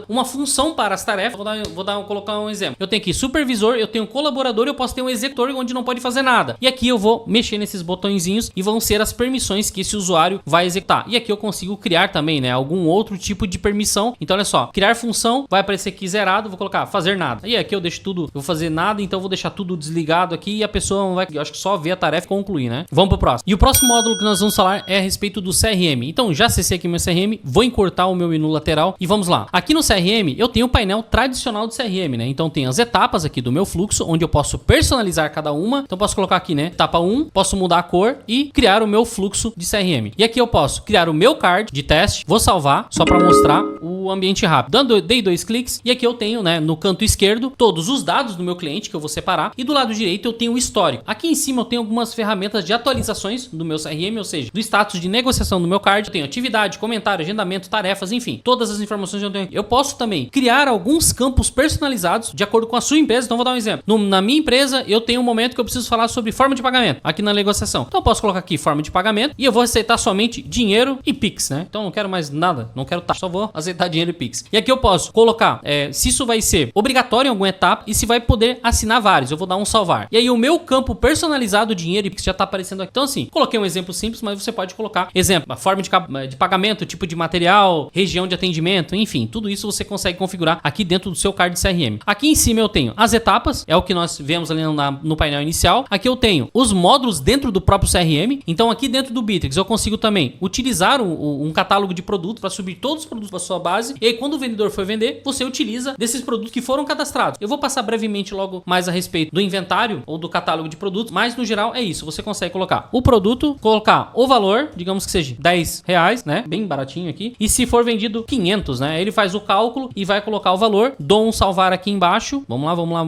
uma função para as tarefas. Vou colocar um exemplo. Eu tenho aqui supervisor, eu tenho colaborador e eu posso ter um executor onde não pode fazer nada. E aqui eu vou mexer nesses botõezinhos e vão ser as permissões que esse usuário vai executar. E aqui eu consigo criar também, né, algum outro tipo de permissão. Então olha só, criar função, vai aparecer aqui zerado, vou colocar fazer nada. E aqui eu deixo tudo, eu vou fazer nada, então eu vou deixar tudo desligado aqui e a pessoa vai, eu acho que só ver a tarefa e concluir, né? Vamos pro próximo. E o próximo módulo que nós vamos falar é a respeito do CRM. Então já acessei aqui meu CRM, vou encurtar o meu menu lateral e vamos lá. Aqui no CRM eu tenho o painel tradicional do CRM, né? Então tem as etapas aqui do meu fluxo, onde eu posso personalizar cada uma. Então posso colocar aqui, né? Etapa 1, posso mudar a cor e criar o meu fluxo de CRM. E aqui eu posso criar o meu card de teste, vou salvar só para mostrar o ambiente rápido. Dei 2 cliques e aqui eu tenho, né, no canto esquerdo, todos os dados do meu cliente que eu vou separar e do lado direito eu tenho o histórico. Aqui em cima eu tenho algumas ferramentas de atualizações do meu CRM, ou seja, do status de negociação do meu card. Eu tenho atividade, comentário, agendamento, tarefas, enfim, todas as informações eu tenho aqui. Eu posso também criar alguns campos personalizados de acordo com a sua empresa. Então vou dar um exemplo. Na minha empresa eu tenho um momento que eu preciso falar sobre forma de pagamento aqui na negociação. Então eu posso colocar aqui forma de pagamento e eu vou aceitar somente dinheiro e Pix, né? Então não quero mais nada, não quero taxa, só vou aceitar dinheiro e Pix. E aqui eu posso colocar se isso vai ser obrigatório em alguma etapa e se vai poder assinar vários. Eu vou dar um salvar. E aí o meu campo personalizado dinheiro e Pix já tá aparecendo aqui. Então assim, coloquei um exemplo simples, mas você pode colocar exemplo, a forma de pagamento, tipo de material, região de atendimento, enfim, tudo isso você consegue configurar aqui dentro do seu card de CRM. Aqui em cima eu tenho as etapas, é o que nós vemos ali no painel inicial. Aqui eu tenho os módulos dentro do próprio CRM. Então aqui dentro do Bitrix eu consigo também utilizar um catálogo de produtos para subir todos os produtos para sua base. E aí quando o vendedor for vender, você utiliza desses produtos que foram cadastrados. Eu vou passar brevemente logo mais a respeito do inventário ou do catálogo de produtos, mas no geral é isso. Você consegue colocar o produto, colocar o valor, digamos que seja R$10, né? Bem baratinho aqui. E se for vendido 500, né? Ele faz o cálculo e vai colocar o valor. Dou um salvar aqui embaixo. Vamos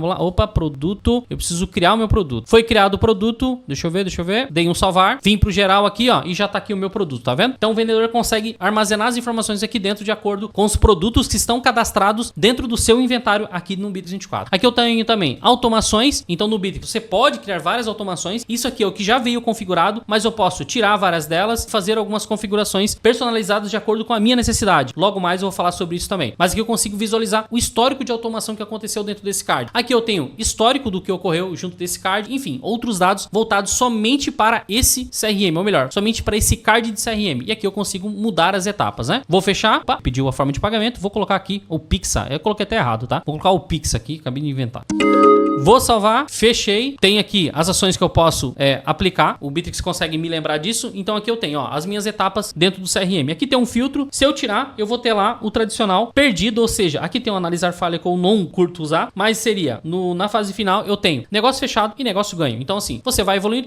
lá. Opa, produto. Eu preciso criar o meu produto. Foi criado o produto. Deixa eu ver. Dei um salvar. Vim pro geral aqui, ó. E já tá aqui o meu produto, tá vendo? Então o vendedor consegue armazenar as informações aqui dentro de acordo com os produtos que estão cadastrados dentro do seu inventário aqui no Bitrix 24. Aqui eu tenho também automações. Então no Bitrix você pode criar várias automações. Isso aqui é o que já veio configurado, mas eu posso tirar várias delas e fazer algumas configurações personalizadas de acordo com a minha necessidade. Logo mais eu vou falar sobre isso também. Mas aqui eu consigo visualizar o histórico de automação que aconteceu dentro desse card. Aqui eu tenho histórico do que ocorreu junto desse card, enfim, outros dados voltados somente para esse CRM, ou melhor, somente para esse card de CRM. E aqui eu consigo mudar as etapas, né? Vou fechar, pediu a forma de pagamento, vou colocar aqui o Pix. Eu coloquei até errado, tá? Vou colocar o Pix aqui, acabei de inventar. Vou salvar, fechei. Tem aqui as ações que eu posso aplicar. O Bitrix consegue me lembrar disso. Então aqui eu tenho, ó, as minhas etapas dentro do CRM. Aqui tem um filtro. Se eu tirar, eu vou ter lá o tradicional perdido, ou seja, aqui tem um analisar falha que eu não curto usar, mas seria na fase final eu tenho negócio fechado e negócio ganho. Então assim, você vai evoluindo,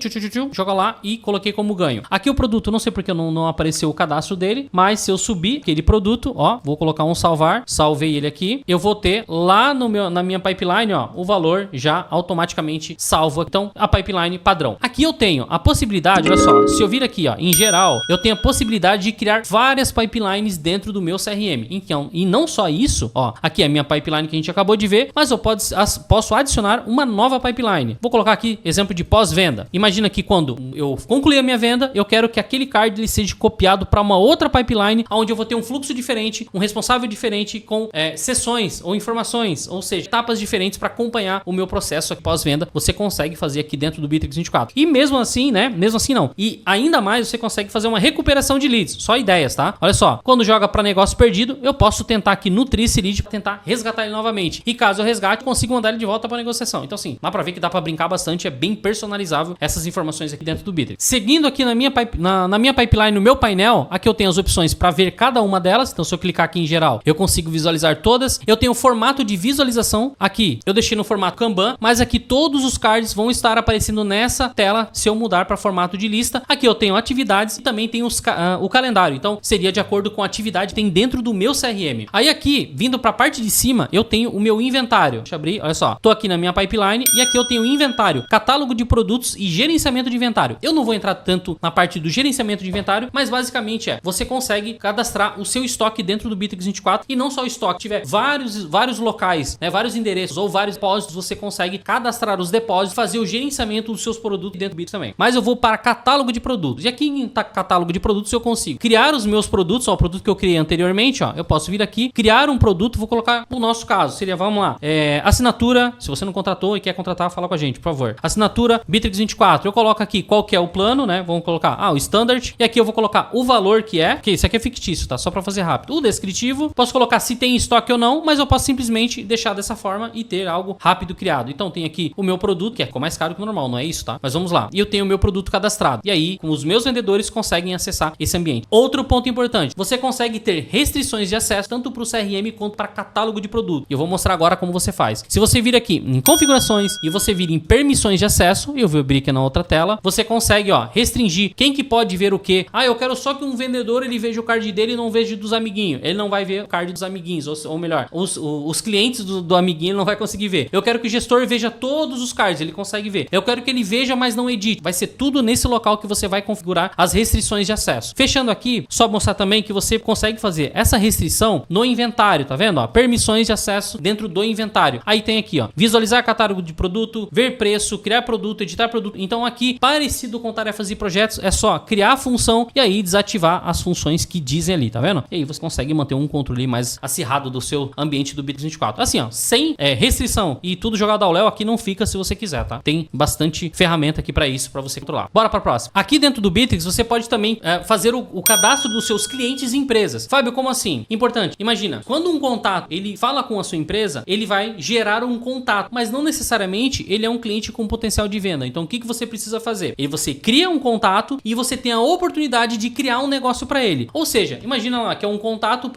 joga lá e coloquei como ganho. Aqui o produto, não sei porque não apareceu o cadastro dele, mas se eu subir aquele produto, ó, vou colocar um salvar, salvei ele aqui, eu vou ter lá na minha pipeline, ó, o valor já automaticamente salvo. Então a pipeline padrão. Aqui eu tenho a possibilidade, olha só, se eu vir aqui, ó, em geral, eu tenho a possibilidade de criar várias pipelines dentro do meu CRM. Então, e não só isso, ó, aqui é a minha pipeline que a gente acabou de ver, mas eu posso adicionar uma nova pipeline. Vou colocar aqui exemplo de pós-venda. Imagina que quando eu concluir a minha venda, eu quero que aquele card ele seja copiado para uma outra pipeline, onde eu vou ter um fluxo diferente, um responsável diferente com sessões ou informações, ou seja, etapas diferentes para acompanhar o meu meu processo aqui pós-venda você consegue fazer aqui dentro do Bitrix 24. E mesmo assim, né? Mesmo assim não. E ainda mais você consegue fazer uma recuperação de leads. Só ideias, tá? Olha só, quando joga para negócio perdido, eu posso tentar aqui nutrir esse lead para tentar resgatar ele novamente. E caso eu resgate, consigo mandar ele de volta para negociação. Então assim, dá para ver que dá para brincar bastante, é bem personalizável essas informações aqui dentro do Bitrix. Seguindo aqui na minha pipeline, no meu painel, aqui eu tenho as opções para ver cada uma delas. Então se eu clicar aqui em geral, eu consigo visualizar todas. Eu tenho o formato de visualização aqui. Eu deixei no formato Kanban, mas aqui todos os cards vão estar aparecendo nessa tela se eu mudar para formato de lista. Aqui eu tenho atividades e também tem o calendário. Então seria de acordo com a atividade que tem dentro do meu CRM. Aí aqui, vindo para a parte de cima, eu tenho o meu inventário. Deixa eu abrir, olha só. Tô aqui na minha pipeline e aqui eu tenho inventário, catálogo de produtos e gerenciamento de inventário. Eu não vou entrar tanto na parte do gerenciamento de inventário, mas basicamente você consegue cadastrar o seu estoque dentro do Bitrix 24 e não só o estoque. Se tiver vários locais, né, vários endereços ou vários depósitos, você consegue cadastrar os depósitos, fazer o gerenciamento dos seus produtos dentro do Bitrix também. Mas eu vou para catálogo de produtos. E aqui em catálogo de produtos eu consigo criar os meus produtos, ó, o produto que eu criei anteriormente, ó, eu posso vir aqui, criar um produto, vou colocar o nosso caso, seria, vamos lá, assinatura, se você não contratou e quer contratar, fala com a gente, por favor. Assinatura Bitrix 24, eu coloco aqui qual que é o plano, né, vamos colocar, o standard, e aqui eu vou colocar o valor que é, porque isso aqui é fictício, tá, só para fazer rápido. O descritivo, posso colocar se tem estoque ou não, mas eu posso simplesmente deixar dessa forma e ter algo rápido criado. Então tem aqui o meu produto, que ficou mais caro que o normal, não é isso, tá? Mas vamos lá. E eu tenho o meu produto cadastrado. E aí, os meus vendedores conseguem acessar esse ambiente. Outro ponto importante, você consegue ter restrições de acesso tanto para o CRM quanto para catálogo de produto. E eu vou mostrar agora como você faz. Se você vir aqui em configurações e você vir em permissões de acesso, eu vou abrir aqui na outra tela, você consegue, ó, restringir quem que pode ver o quê. Eu quero só que um vendedor ele veja o card dele e não veja dos amiguinhos. Ele não vai ver o card dos amiguinhos, ou melhor, os clientes do amiguinho ele não vai conseguir ver. Eu quero que o gestor veja todos os cards, ele consegue ver. Eu quero que ele veja, mas não edite. Vai ser tudo nesse local que você vai configurar as restrições de acesso. Fechando aqui, só mostrar também que você consegue fazer essa restrição no inventário, tá vendo? Ó, permissões de acesso dentro do inventário. Aí tem aqui, ó, visualizar catálogo de produto, ver preço, criar produto, editar produto. Então aqui, parecido com tarefas e projetos, é só criar a função e aí desativar as funções que dizem ali, tá vendo? E aí você consegue manter um controle mais acirrado do seu ambiente do Bitrix 24. Assim, ó, sem restrição e tudo jogado ao léu, aqui não fica se você quiser, tá? Tem bastante ferramenta aqui para isso, para você controlar. Bora para a próxima. Aqui dentro do Bitrix, você pode também fazer o cadastro dos seus clientes e empresas. Fábio, como assim? Importante. Imagina, quando um contato, ele fala com a sua empresa, ele vai gerar um contato, mas não necessariamente ele é um cliente com potencial de venda. Então, o que você precisa fazer? Você cria um contato e você tem a oportunidade de criar um negócio para ele. Ou seja, imagina lá que é um contato,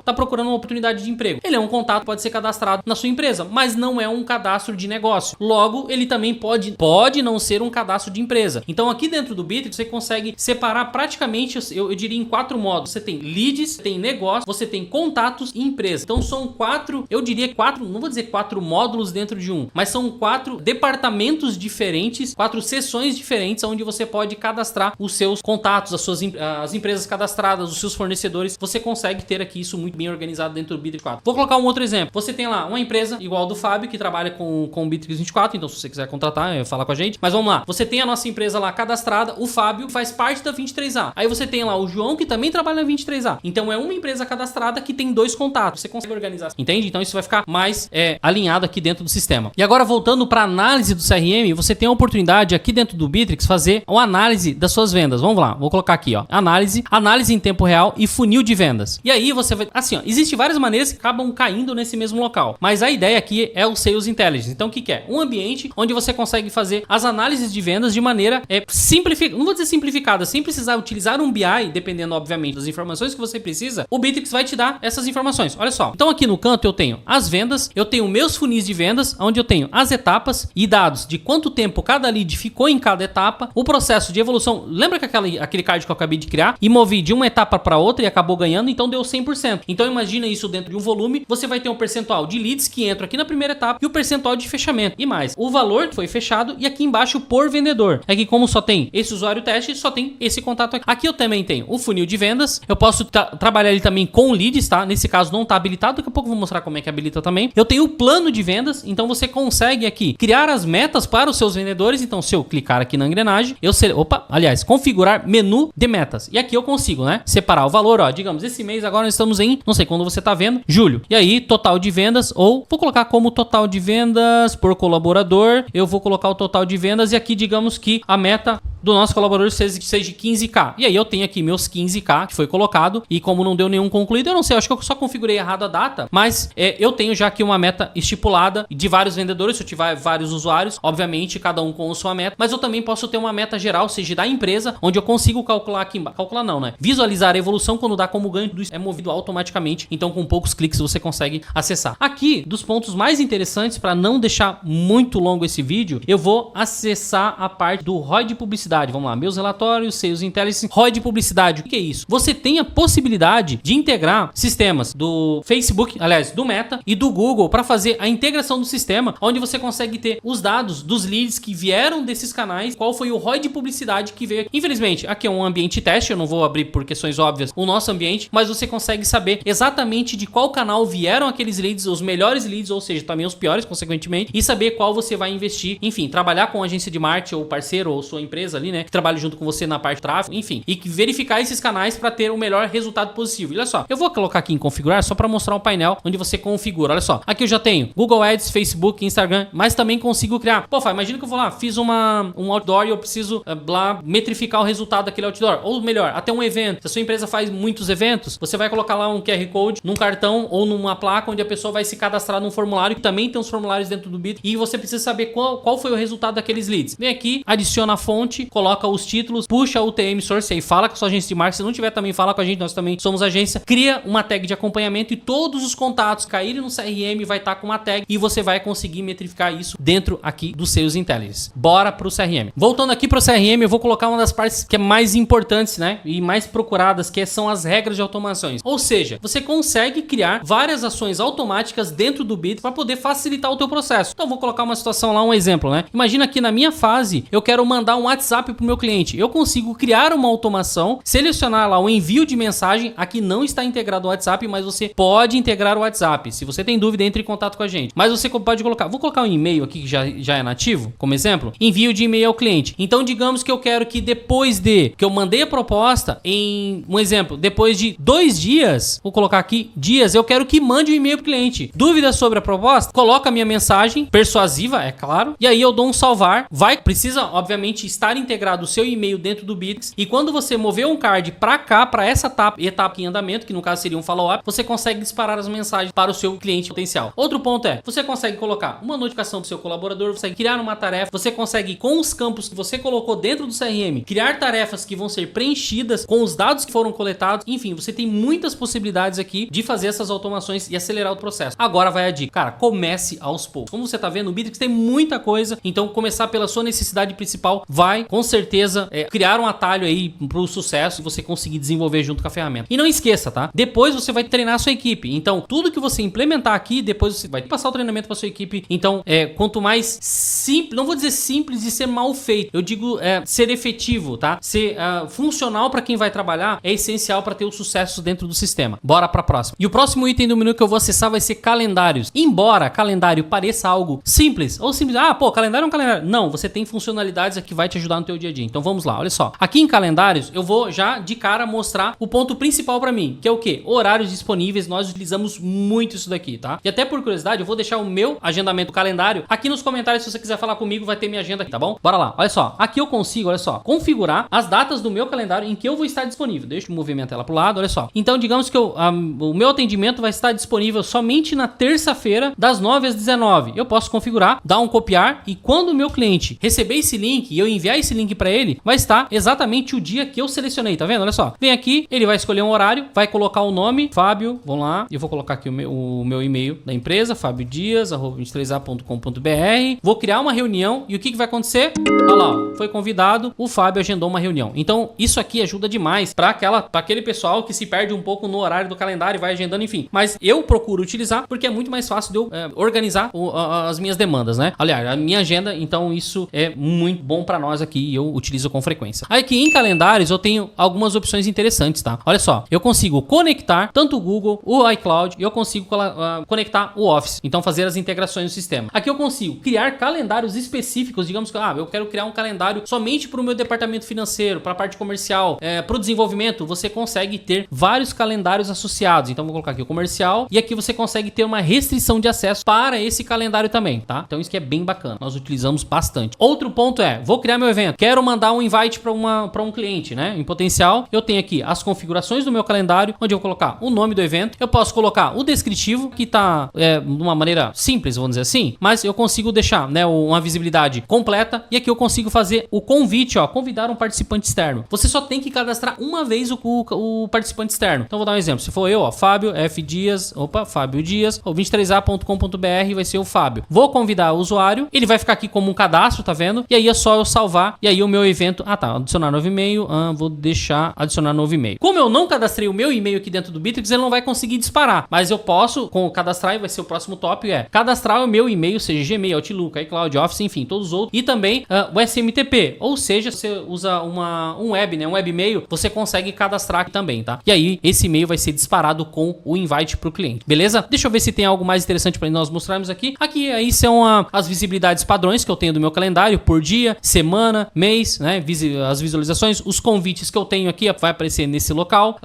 tá procurando uma oportunidade de emprego. Ele é um contato, pode ser cadastrado na sua empresa, mas não é um cadastro de negócio. Logo, ele também pode não ser um cadastro de empresa. Então, aqui dentro do Bitrix, você consegue separar praticamente, eu diria, em 4 modos. Você tem leads, tem negócio, você tem contatos e empresa. Então, são 4, eu diria 4, não vou dizer 4 módulos dentro de um, mas são 4 departamentos diferentes, 4 seções diferentes, onde você pode cadastrar os seus contatos, as empresas cadastradas, os seus fornecedores. Você consegue ter aqui isso muito bem organizado dentro do Bitrix 24. Vou colocar um outro exemplo. Você tem lá uma empresa igual do Fábio, que trabalha com o Bitrix 24, então se você quiser contratar, fala com a gente. Mas vamos lá. Você tem a nossa empresa lá cadastrada, o Fábio faz parte da 23A. Aí você tem lá o João, que também trabalha na 23A. Então é uma empresa cadastrada que tem 2 contatos. Você consegue organizar, entende? Então isso vai ficar mais alinhado aqui dentro do sistema. E agora voltando para análise do CRM, você tem a oportunidade aqui dentro do Bitrix fazer uma análise das suas vendas. Vamos lá, vou colocar aqui, ó, análise em tempo real e funil de vendas. E aí você vai, assim, ó, existem várias maneiras que acabam caindo nesse mesmo local, mas a ideia aqui é o Sales Intelligence. Então o que é? Um ambiente onde você consegue fazer as análises de vendas de maneira simplificada, não vou dizer simplificada, sem precisar utilizar um BI, dependendo obviamente das informações que você precisa, o Bitrix vai te dar essas informações. Olha só, então aqui no canto eu tenho as vendas, eu tenho meus funis de vendas, onde eu tenho as etapas e dados de quanto tempo cada lead ficou em cada etapa, o processo de evolução. Lembra que aquele card que eu acabei de criar e movi de uma etapa para outra e acabou ganhando, então deu 100%. Então imagina isso dentro de um volume, você vai ter um percentual de leads que entram aqui na primeira etapa e o percentual de fechamento e mais. O valor que foi fechado e aqui embaixo por vendedor. Aqui como só tem esse usuário teste, só tem esse contato aqui. Aqui eu também tenho o funil de vendas, eu posso trabalhar ele também com leads, tá? Nesse caso não tá habilitado, daqui a pouco eu vou mostrar como é que habilita também. Eu tenho o plano de vendas, então você consegue aqui criar as metas para os seus vendedores. Então se eu clicar aqui na engrenagem, configurar menu de metas. E aqui eu consigo, né, separar o valor, ó, digamos, esse mês agora nós estamos em, não sei quando você tá vendo, julho. E aí, total de vendas, ou vou colocar como total de vendas vendas por colaborador, eu vou colocar o total de vendas e aqui digamos que a meta do nosso colaborador seja 15k. E aí eu tenho aqui meus 15k que foi colocado e como não deu nenhum concluído, eu não sei, eu acho que eu só configurei errado a data, mas eu tenho já aqui uma meta estipulada de vários vendedores, se eu tiver vários usuários, obviamente cada um com a sua meta, mas eu também posso ter uma meta geral, seja da empresa, onde eu consigo calcular aqui embaixo, calcular não, né? Visualizar a evolução quando dá como ganho, tudo isso é movido automaticamente, então com poucos cliques você consegue acessar. Aqui, dos pontos mais interessantes, para não deixar muito longo esse vídeo, eu vou acessar a parte do ROI de publicidade. Vamos lá, meus relatórios, Sales Intelligence, ROI de publicidade. O que é isso? Você tem a possibilidade de integrar sistemas do Facebook, aliás, do Meta e do Google para fazer a integração do sistema, onde você consegue ter os dados dos leads que vieram desses canais, qual foi o ROI de publicidade que veio. Infelizmente, aqui é um ambiente teste, eu não vou abrir por questões óbvias o nosso ambiente, mas você consegue saber exatamente de qual canal vieram aqueles leads, os melhores leads, ou seja, também os piores, consequentemente, e saber qual você vai investir, enfim, trabalhar com agência de marketing ou parceiro ou sua empresa ali, né, que trabalha junto com você na parte de tráfego, enfim, e verificar esses canais para ter o melhor resultado possível. E olha só, eu vou colocar aqui em configurar só para mostrar um painel onde você configura. Olha só, aqui eu já tenho Google Ads, Facebook, Instagram, mas também consigo criar. Pô, imagina que eu vou lá, fiz um outdoor e eu preciso metrificar o resultado daquele outdoor, ou melhor, até um evento. Se a sua empresa faz muitos eventos, você vai colocar lá um QR Code num cartão ou numa placa onde a pessoa vai se cadastrar num formulário, que também tem uns formulários dentro do Bit, e você precisa saber qual foi o resultado daqueles leads. Vem aqui, adiciona a fonte, coloca os títulos, puxa o TM Source aí, fala com a sua agência de marketing. Se não tiver, também fala com a gente, nós também somos agência. Cria uma tag de acompanhamento e todos os contatos caírem no CRM vai estar com uma tag e você vai conseguir metrificar isso dentro aqui do Sales Intelligence. Bora pro CRM. Voltando aqui pro CRM, eu vou colocar uma das partes que é mais importantes, né, e mais procuradas, que são as regras de automações. Ou seja, você consegue criar várias ações automáticas dentro do Bit para poder facilitar o teu processo. Então, vou colocar uma situação lá, um exemplo, né? Imagina que na minha fase, eu quero mandar um WhatsApp pro meu cliente. Eu consigo criar uma automação, selecionar lá o envio de mensagem. Aqui não está integrado o WhatsApp, mas você pode integrar o WhatsApp. Se você tem dúvida, entre em contato com a gente. Mas você pode colocar, vou colocar um e-mail aqui que já é nativo, como exemplo, envio de e-mail ao cliente. Então, digamos que eu quero que depois de que eu mandei a proposta, em um exemplo, depois de 2 dias, vou colocar aqui dias, eu quero que mande um e-mail pro cliente. Dúvidas sobre a proposta? Coloca a minha mensagem persuasiva, é claro, e aí eu dou um salvar. Precisa, obviamente, estar integrado o seu e-mail dentro do Bits, e quando você mover um card para cá, para essa etapa em andamento, que no caso seria um follow-up, você consegue disparar as mensagens para o seu cliente potencial. Outro ponto é, você consegue colocar uma notificação do seu colaborador, você consegue criar uma tarefa, você consegue, com os campos que você colocou dentro do CRM, criar tarefas que vão ser preenchidas com os dados que foram coletados. Enfim, você tem muitas possibilidades aqui de fazer essas automações e acelerar o processo. Agora vai a dica. Cara, comece aos poucos. Como você tá vendo, o Bitrix tem muita coisa, então começar pela sua necessidade principal vai, com certeza, criar um atalho aí pro sucesso e você conseguir desenvolver junto com a ferramenta. E não esqueça, tá? Depois você vai treinar a sua equipe. Então, tudo que você implementar aqui, depois você vai passar o treinamento para sua equipe. Então, quanto mais simples, não vou dizer simples de ser mal feito, eu digo ser efetivo, tá? Ser funcional para quem vai trabalhar é essencial para ter o sucesso dentro do sistema. Bora para a próxima. E o próximo item do menu que eu vou acessar vai ser calendários. Embora calendário pareça algo simples, ou simples, calendário é um calendário. Não, você tem funcionalidades que vai te ajudar no teu dia a dia. Então vamos lá, olha só. Aqui em calendários, eu vou já de cara mostrar o ponto principal para mim, que é o quê? Horários disponíveis. Nós utilizamos muito isso daqui, tá? E até por curiosidade, eu vou deixar o meu agendamento do calendário aqui nos comentários. Se você quiser falar comigo, vai ter minha agenda aqui, tá bom? Bora lá, olha só. Aqui eu consigo, olha só, configurar as datas do meu calendário em que eu vou estar disponível. Deixa eu movimentar ela pro lado, olha só. Então, digamos que o meu atendimento vai estar disponível somente na terça-feira, das 9 às 19. Eu posso configurar, dar um copiar, e quando o meu cliente receber esse link e eu enviar esse link para ele, vai estar exatamente o dia que eu selecionei, tá vendo? Olha só. Vem aqui, ele vai escolher um horário, vai colocar o nome, Fábio, vamos lá, eu vou colocar aqui o meu e-mail da empresa, fabiodias@23a.com.br. Vou criar uma reunião e o que vai acontecer? Olha lá, ó, foi convidado, o Fábio agendou uma reunião. Então, isso aqui ajuda demais para aquele pessoal que se perde um pouco no horário do calendário e vai agendando, enfim. Mas eu procuro utilizar porque é muito mais fácil de eu organizar as minhas demandas, né? Aliás, a minha agenda, então isso é muito bom para nós aqui e eu utilizo com frequência. Aí aqui em calendários eu tenho algumas opções interessantes, tá? Olha só, eu consigo conectar tanto o Google, o iCloud, e eu consigo conectar o Office, então fazer as integrações no sistema. Aqui eu consigo criar calendários específicos, digamos que eu quero criar um calendário somente para o meu departamento financeiro, para a parte comercial, para o desenvolvimento, você consegue ter vários calendários associados. Então vou colocar aqui o comercial e aqui você consegue ter uma restrição de acesso para esse calendário também, tá? Então isso que é bem bacana, nós utilizamos bastante. Outro ponto é, vou criar meu evento, quero mandar um invite para um cliente, né? Em potencial, eu tenho aqui as configurações do meu calendário, onde eu vou colocar o nome do evento, eu posso colocar o descritivo, que tá de uma maneira simples, vamos dizer assim, mas eu consigo deixar, né, uma visibilidade completa, e aqui eu consigo fazer o convite, ó, convidar um participante externo. Você só tem que cadastrar uma vez o participante externo. Então vou dar um exemplo, se for eu, ó, Fábio F Dias, Fábio Dias, ou 23a.com.br vai ser o Fábio. Vou convidar o usuário, ele vai ficar aqui como um cadastro, tá vendo? E aí é só eu salvar, e aí o meu evento, adicionar novo e-mail, vou deixar adicionar novo e-mail. Como eu não cadastrei o meu e-mail aqui dentro do Bittrex, ele não vai conseguir disparar, mas eu posso, com o cadastrar, e vai ser o próximo tópico, cadastrar o meu e-mail, seja Gmail, Outlook, iCloud, Office, enfim, todos os outros, e também o SMTP, ou seja, você usa um web, né, um webmail, você consegue cadastrar aqui também, tá? E aí, esse e-mail vai ser disparado com o invite pro cliente, beleza? Deixa eu ver se tem algo mais interessante para nós mostrarmos aqui. Aqui, aí são as visibilidades padrões que eu tenho do meu calendário, por dia, semana, mês, né, as visualizações, os convites que eu tenho aqui, vai aparecer nesse local,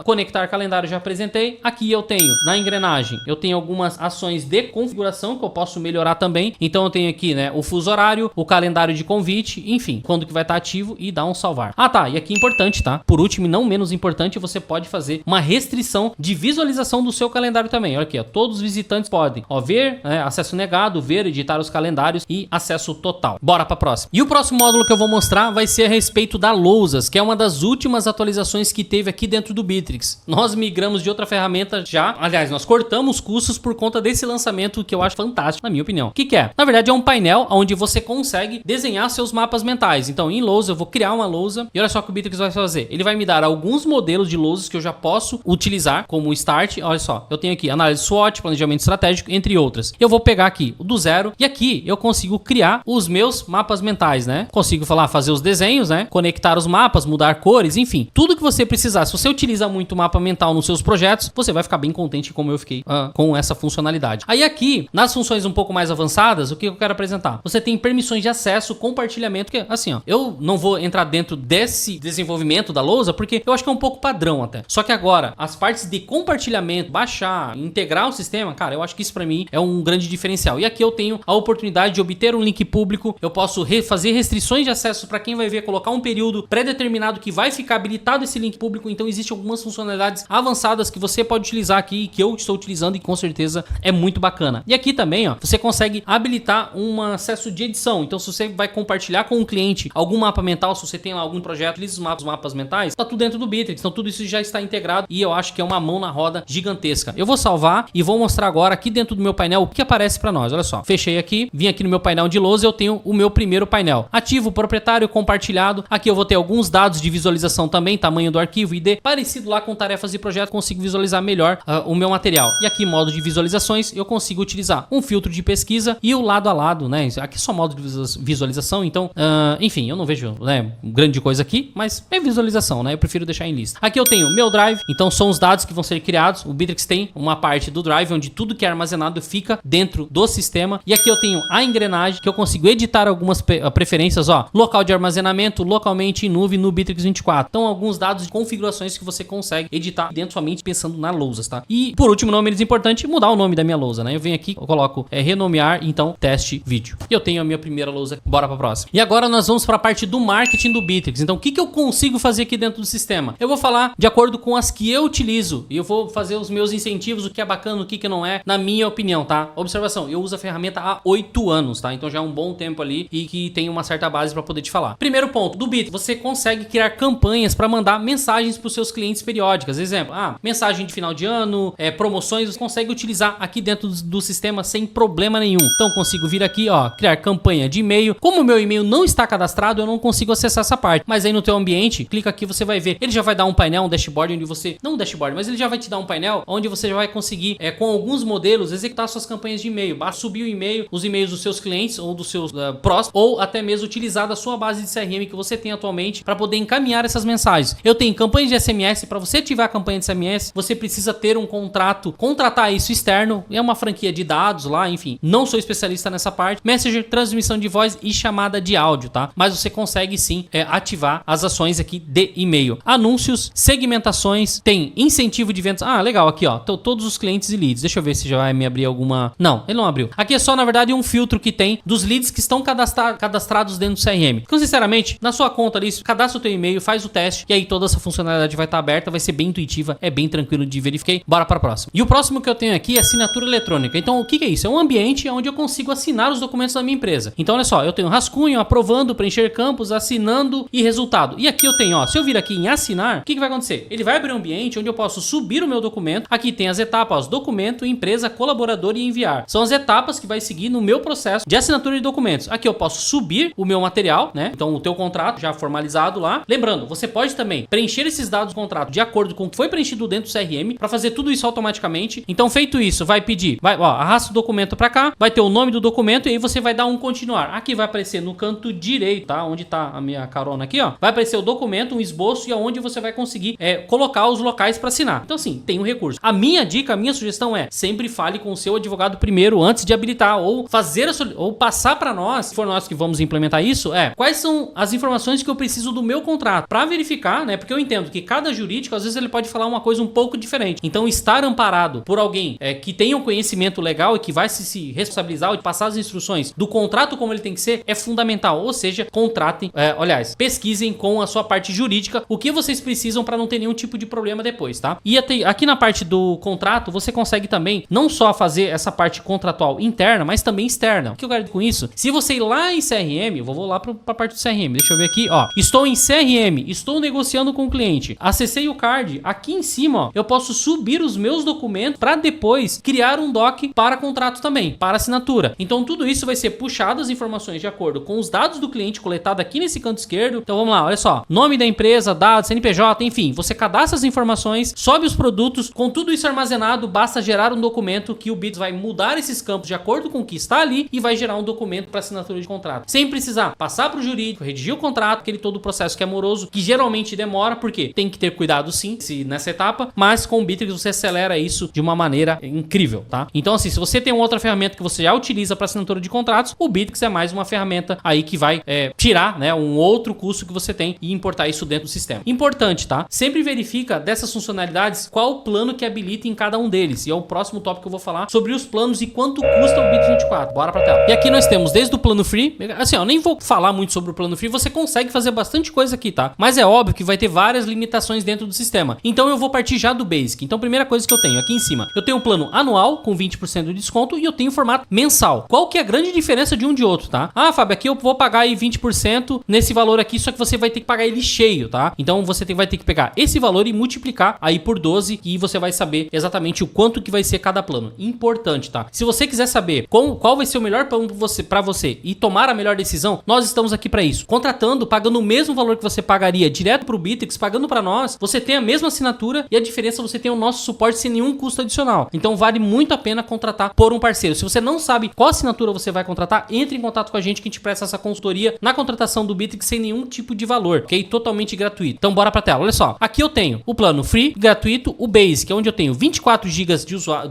conectar calendário já apresentei. Aqui eu tenho, na engrenagem, eu tenho algumas ações de configuração que eu posso melhorar também, então eu tenho aqui, né, o fuso horário, o calendário de convite, enfim, quando que vai estar ativo e dar um salvar. E aqui importante, tá? Por último e não menos importante, você pode fazer uma restrição de visualização do seu calendário também. Olha aqui, ó, todos os visitantes podem, ver, acesso negado, ver, editar os calendários e acesso total. Bora para próxima. E o próximo módulo que eu vou mostrar vai ser a respeito da Lousas, que é uma das últimas atualizações que teve aqui dentro do Bittrex. Nós migramos de outra ferramenta já, aliás, nós cortamos custos por conta desse lançamento que eu acho fantástico, na minha opinião. O que é? Na verdade é um painel onde você consegue desenhar seus mapas mentais. Então em lousa eu vou criar uma lousa e olha só o que o Bittrex vai fazer. Ele vai me dar alguns modelos de lousas que eu já posso utilizar como start. Olha só, eu tenho aqui análise SWOT, planejamento estratégico, entre outras. Eu vou pegar aqui o do zero e aqui eu consigo criar os meus mapas mentais, né? Consigo fazer os desenhos, né? Conectar os mapas, mudar cores, enfim, tudo que você precisar. Se você utiliza muito o mapa mental nos seus projetos, você vai ficar bem contente como eu fiquei com essa funcionalidade. Aí aqui, nas funções um pouco mais avançadas, o que eu quero apresentar? Você tem permissões de acesso, compartilhamento, que assim, ó, eu não vou entrar dentro desse desenvolvimento da lousa, porque eu acho que é um pouco padrão até. Só que agora, as partes de compartilhamento, baixar, integrar o sistema, cara, eu acho que isso pra mim é um grande diferencial. E aqui eu tenho a oportunidade de obter um link público, eu posso fazer restrições de acesso para quem vai ver, colocar um período pré-determinado que vai ficar habilitado esse link público, então existem algumas funcionalidades avançadas que você pode utilizar aqui, que eu estou utilizando e com certeza é muito bacana. E aqui também, ó, você consegue habilitar um acesso de edição, então se você vai compartilhar com um cliente algum mapa mental, se você tem lá algum projeto, utiliza os mapas mentais, tá tudo dentro do Bittrex, então tudo isso já está integrado e eu acho que é uma mão na roda gigantesca. Eu vou salvar e vou mostrar agora aqui dentro do meu painel o que aparece para nós. Olha só, fechei aqui, vim aqui no meu painel de lousa, eu tenho o meu primeiro painel ativo, proprietário, compartilhado. Aqui eu vou ter alguns dados de visualização também, tamanho do arquivo, ID, parecido lá com tarefas e projetos, consigo visualizar melhor o meu material. E aqui modo de visualizações, eu consigo utilizar um filtro de pesquisa e o lado a lado, né? Aqui é só modo de visualização, então, enfim, eu não vejo, né, grande coisa aqui, mas é visualização, né? Eu prefiro deixar em lista. Aqui eu tenho meu drive, então são os dados que vão ser criados. O Bittrex tem uma parte do drive onde tudo que é armazenado fica dentro do sistema. E aqui eu tenho a engrenagem que eu consigo editar algumas preferências, ó, local de armazenamento, localmente em nuvem no Bittrex 24. Então alguns dados de configurações que você consegue editar dentro somente pensando na lousa, tá? E por último, não menos importante, mudar o nome da minha lousa, né? Eu venho aqui, eu coloco renomear, então teste vídeo. E eu tenho a minha primeira lousa, bora pra próxima. E agora nós vamos pra parte do marketing do Bittrex. Então o que eu consigo fazer aqui dentro do sistema? Eu vou falar de acordo com as que eu utilizo e eu vou fazer os meus incentivos, o que é bacana, o que não é, na minha opinião, tá? Observação, eu uso a ferramenta há 8 anos, tá? Então já é um bom tempo ali e que tem uma certa base para poder te falar. Primeiro ponto, do Bittrex, você consegue criar campanhas para mandar mensagens para os seus clientes periódicas. Exemplo, mensagem de final de ano, promoções, você consegue utilizar aqui dentro do sistema sem problema nenhum. Então consigo vir aqui, ó, criar campanha de e-mail. Como o meu e-mail não está cadastrado, eu não consigo acessar essa parte. Mas aí no teu ambiente, clica aqui, você vai ver. Ele já vai dar um painel, um dashboard onde você, não um dashboard, mas ele já vai te dar um painel onde você já vai conseguir, com alguns modelos, executar suas campanhas de e-mail. Basta subir o e-mail, os e-mails dos seus clientes ou dos seus prós, ou até mesmo utilizar utilizar da sua base de CRM que você tem atualmente para poder encaminhar essas mensagens. Eu tenho campanhas de SMS. Para você ativar a campanha de SMS, você precisa ter um contrato, contratar isso externo, é uma franquia de dados lá, enfim. Não sou especialista nessa parte. Messenger, transmissão de voz e chamada de áudio, tá? Mas você consegue sim ativar as ações aqui de e-mail. Anúncios, segmentações, tem incentivo de vendas. Ah, legal, aqui ó, todos os clientes e leads. Deixa eu ver se já vai me abrir alguma... Não, ele não abriu. Aqui é só, na verdade, um filtro que tem dos leads que estão cadastrados dentro do CRM. Então, sinceramente, na sua conta ali, cadastra o teu e-mail, faz o teste e aí toda essa funcionalidade vai estar aberta, vai ser bem intuitiva, é bem tranquilo de verificar. Bora para a próxima. E o próximo que eu tenho aqui é assinatura eletrônica. Então, o que é isso? É um ambiente onde eu consigo assinar os documentos da minha empresa. Então, olha só, eu tenho rascunho, aprovando, preencher campos, assinando e resultado. E aqui eu tenho, ó, se eu vir aqui em assinar, o que vai acontecer? Ele vai abrir um ambiente onde eu posso subir o meu documento. Aqui tem as etapas, ó, documento, empresa, colaborador e enviar. São as etapas que vai seguir no meu processo de assinatura de documentos. Aqui eu posso subir o meu material, né? Então, o teu contrato já formalizado lá. Lembrando, você pode também preencher esses dados do contrato de acordo com o que foi preenchido dentro do CRM para fazer tudo isso automaticamente. Então, feito isso, vai pedir, ó, arrasta o documento para cá, vai ter o nome do documento e aí você vai dar um continuar. Aqui vai aparecer no canto direito, tá? Onde tá a minha carona aqui, ó. Vai aparecer o documento, um esboço e aonde você vai conseguir colocar os locais para assinar. Então, assim, tem um recurso. A minha dica, a minha sugestão é sempre fale com o seu advogado primeiro antes de habilitar ou fazer ou passar para nós, se for nós que vamos implementar isso, quais são as informações que eu preciso do meu contrato para verificar, né? Porque eu entendo que cada jurídico, às vezes ele pode falar uma coisa um pouco diferente. Então, estar amparado por alguém que tenha um conhecimento legal e que vai se responsabilizar de passar as instruções do contrato como ele tem que ser, é fundamental. Ou seja, contratem, aliás, pesquisem com a sua parte jurídica o que vocês precisam para não ter nenhum tipo de problema depois, tá? E aqui na parte do contrato, você consegue também não só fazer essa parte contratual interna, mas também externa. O que eu quero dizer com isso? Se você ir lá em CRM, eu vou lá para a parte do CRM, deixa eu ver aqui, ó, estou em CRM, estou negociando com o cliente, acessei o card, aqui em cima, ó, eu posso subir os meus documentos para depois criar um doc para contrato também, para assinatura. Então tudo isso vai ser puxado as informações de acordo com os dados do cliente coletado aqui nesse canto esquerdo. Então vamos lá, olha só, nome da empresa, dados, CNPJ, enfim, você cadastra as informações, sobe os produtos, com tudo isso armazenado, basta gerar um documento que o Bitrix vai mudar esses campos de acordo com o que está ali e vai gerar um documento para assinatura de contrato, sem precisar passar para o jurídico, redigir o contrato, aquele todo o processo que é moroso, que geralmente demora, porque tem que ter cuidado sim nessa etapa, mas com o Bitrix você acelera isso de uma maneira incrível, tá? Então assim, se você tem uma outra ferramenta que você já utiliza para assinatura de contratos, o Bitrix é mais uma ferramenta aí que vai tirar, né, um outro custo que você tem e importar isso dentro do sistema. Importante, tá? Sempre verifica dessas funcionalidades qual o plano que habilita em cada um deles, e é o próximo tópico que eu vou falar sobre os planos e quanto custa o Bitrix 24. Bora pra tela. E aqui nós temos desde o plano free, assim, eu nem vou falar muito sobre o plano free, você consegue fazer bastante coisa aqui, tá? Mas é óbvio que vai ter várias limitações dentro do sistema. Então eu vou partir já do basic. Então, primeira coisa que eu tenho aqui em cima, eu tenho um plano anual com 20% de desconto e eu tenho formato mensal. Qual que é a grande diferença de um de outro, tá? Ah, Fábio, aqui eu vou pagar aí 20% nesse valor aqui, só que você vai ter que pagar ele cheio, tá? Então você vai ter que pegar esse valor e multiplicar aí por 12 e você vai saber exatamente o quanto que vai ser cada plano. Importante, tá? Se você quiser saber qual vai ser o melhor plano para você e tomar a melhor decisão, nós estamos aqui para isso. Contratando, pagando o mesmo valor que você pagaria direto pro Bitrix, pagando para nós, você tem a mesma assinatura e a diferença você tem o nosso suporte sem nenhum custo adicional. Então vale muito a pena contratar por um parceiro. Se você não sabe qual assinatura você vai contratar, entre em contato com a gente que a gente presta essa consultoria na contratação do Bitrix sem nenhum tipo de valor, ok? Totalmente gratuito. Então bora pra tela, olha só. Aqui eu tenho o plano free, gratuito, o basic, onde eu tenho 24 GB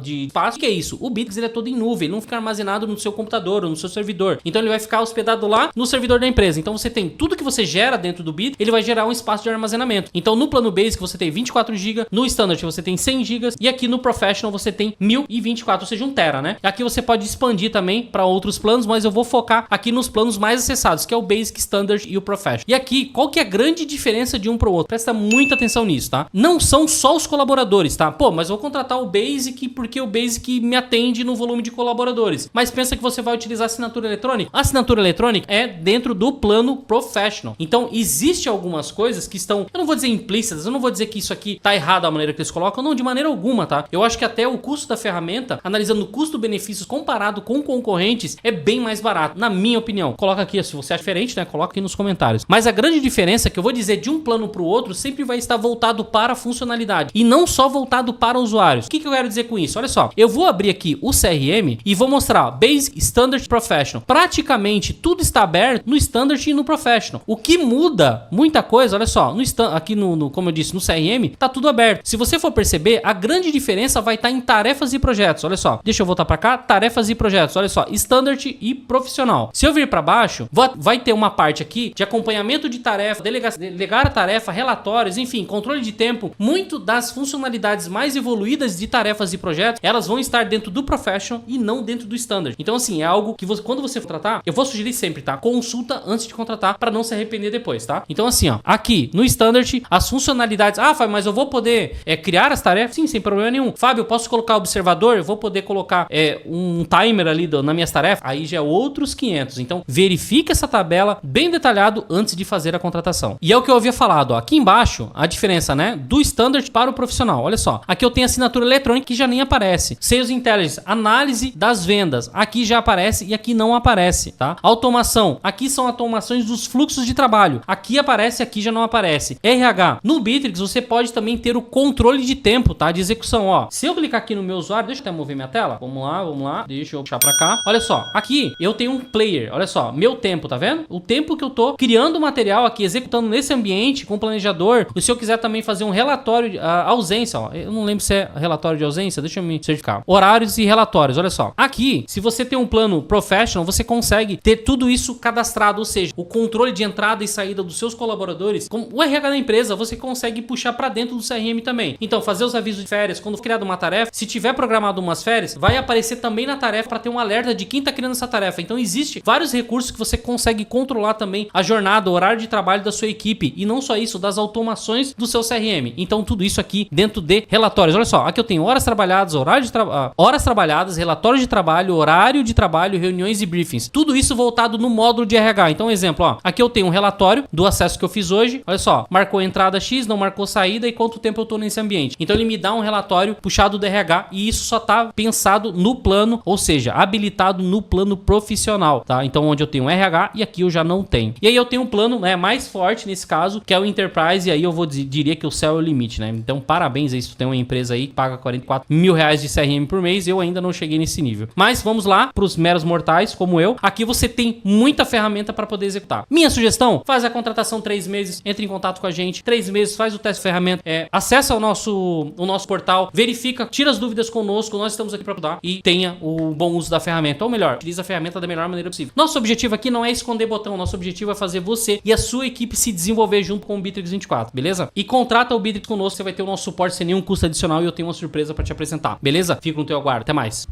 de espaço. O que é isso? O Bitrix ele é todo em nuvem, ele não fica armazenado no seu computador ou no seu servidor. Então ele vai ficar hospedado lá no servidor da empresa. Então você tem tudo que você gera dentro do Bitrix, ele vai gerar um espaço de armazenamento. Então no plano basic você tem 24 GB, no standard você tem 100 GB e aqui no professional você tem 1024, ou seja, 1 TB, né? Aqui você pode expandir também para outros planos, mas eu vou focar aqui nos planos mais acessados, que é o basic, standard e o professional. E aqui, qual que é a grande diferença de um para o outro? Presta muita atenção nisso, tá? Não são só os colaboradores, tá? Pô, mas eu vou contratar o basic porque o basic me atende no volume de colaboradores. Mas pensa que você vai utilizar assinatura eletrônica? A assinatura eletrônica é dentro do plano professional. Então, existe algumas coisas que estão, eu não vou dizer implícitas, eu não vou dizer que isso aqui tá errado a maneira que eles colocam, não, de maneira alguma, tá? Eu acho que até o custo da ferramenta, analisando o custo-benefícios comparado com concorrentes, é bem mais barato, na minha opinião. Coloca aqui, se você acha diferente, né? Coloca aqui nos comentários. Mas a grande diferença que eu vou dizer de um plano para o outro sempre vai estar voltado para a funcionalidade e não só voltado para usuários. O que eu quero dizer com isso? Olha só, eu vou abrir aqui o CRM e vou mostrar, ó, Basic, Standard, Professional. Praticamente tudo está aberto aberto no Standard e no Professional. O que muda muita coisa, olha só, aqui como eu disse, no CRM, tá tudo aberto. Se você for perceber, a grande diferença vai estar em tarefas e projetos. Olha só, deixa eu voltar para cá, tarefas e projetos. Olha só, Standard e Profissional. Se eu vir para baixo, vai ter uma parte aqui de acompanhamento de tarefa, delegar a tarefa, relatórios, enfim, controle de tempo. Muito das funcionalidades mais evoluídas de tarefas e projetos, elas vão estar dentro do Professional e não dentro do Standard. Então, assim, é algo que quando você for contratar, eu vou sugerir sempre, tá? Consulta antes de contratar para não se arrepender depois, tá? Então, assim, ó, aqui no Standard, as funcionalidades. Ah, Fábio, mas eu vou poder criar as tarefas? Sim, sem problema nenhum. Fábio, eu posso colocar observador? Eu vou poder colocar um timer ali nas minhas tarefas? Aí já é outros 500. Então, verifique essa tabela bem detalhado antes de fazer a contratação. E é o que eu havia falado, ó. Aqui embaixo, a diferença, né, do Standard para o Profissional. Olha só, aqui eu tenho assinatura eletrônica que já nem aparece. Sales Intelligence, análise das vendas. Aqui já aparece e aqui não aparece, tá? Automação, aqui são automações dos fluxos de trabalho. Aqui aparece, aqui já não aparece. RH, no Bitrix você pode também ter o controle de tempo, tá? De execução, ó. Se eu clicar aqui no meu usuário, deixa eu até mover minha tela. Vamos lá. Deixa eu puxar pra cá. Olha só, aqui eu tenho um player. Olha só, meu tempo, tá vendo? O tempo que eu tô criando material aqui, executando nesse ambiente com o planejador. E se eu quiser também fazer um relatório de ausência, ó. Eu não lembro se é relatório de ausência, deixa eu me certificar. Horários e relatórios, olha só. Aqui, se você tem um plano professional, você consegue ter tudo isso cadastrado, ou seja, o controle de entrada e saída dos seus colaboradores, como o RH da empresa, você consegue puxar para dentro do CRM também. Então, fazer os avisos de férias, quando for criada uma tarefa, se tiver programado umas férias, vai aparecer também na tarefa para ter um alerta de quem está criando essa tarefa. Então, existe vários recursos que você consegue controlar também a jornada, o horário de trabalho da sua equipe e não só isso, das automações do seu CRM. Então, tudo isso aqui dentro de relatórios. Olha só, aqui eu tenho horas trabalhadas, horas trabalhadas, relatórios de trabalho, horário de trabalho, reuniões e briefings. Tudo isso voltado no módulo de RH. Então, exemplo, ó, aqui eu tenho um relatório do acesso que eu fiz hoje. Olha só, marcou entrada X, não marcou saída e quanto tempo eu tô nesse ambiente. Então, ele me dá um relatório puxado do RH e isso só tá pensado no plano, ou seja, habilitado no plano profissional, tá? Então, onde eu tenho um RH e aqui eu já não tenho. E aí eu tenho um plano, né, mais forte nesse caso, que é o Enterprise, e aí eu diria que o céu é o limite, né? Então, parabéns aí se tu tem uma empresa aí que paga 44 mil reais de CRM por mês, eu ainda não cheguei nesse nível. Mas vamos lá para os meros mortais como eu. Aqui você tem muita ferramenta para poder executar. Minha sugestão, faz a contratação 3 meses, entre em contato com a gente, 3 meses, faz o teste de ferramenta, acessa o nosso portal, verifica, tira as dúvidas conosco, nós estamos aqui para ajudar e tenha o bom uso da ferramenta, ou melhor, utiliza a ferramenta da melhor maneira possível. Nosso objetivo aqui não é esconder botão, nosso objetivo é fazer você e a sua equipe se desenvolver junto com o Bitrix 24, beleza? E contrata o Bitrix conosco, você vai ter o nosso suporte sem nenhum custo adicional e eu tenho uma surpresa para te apresentar, beleza? Fica no teu aguardo, até mais.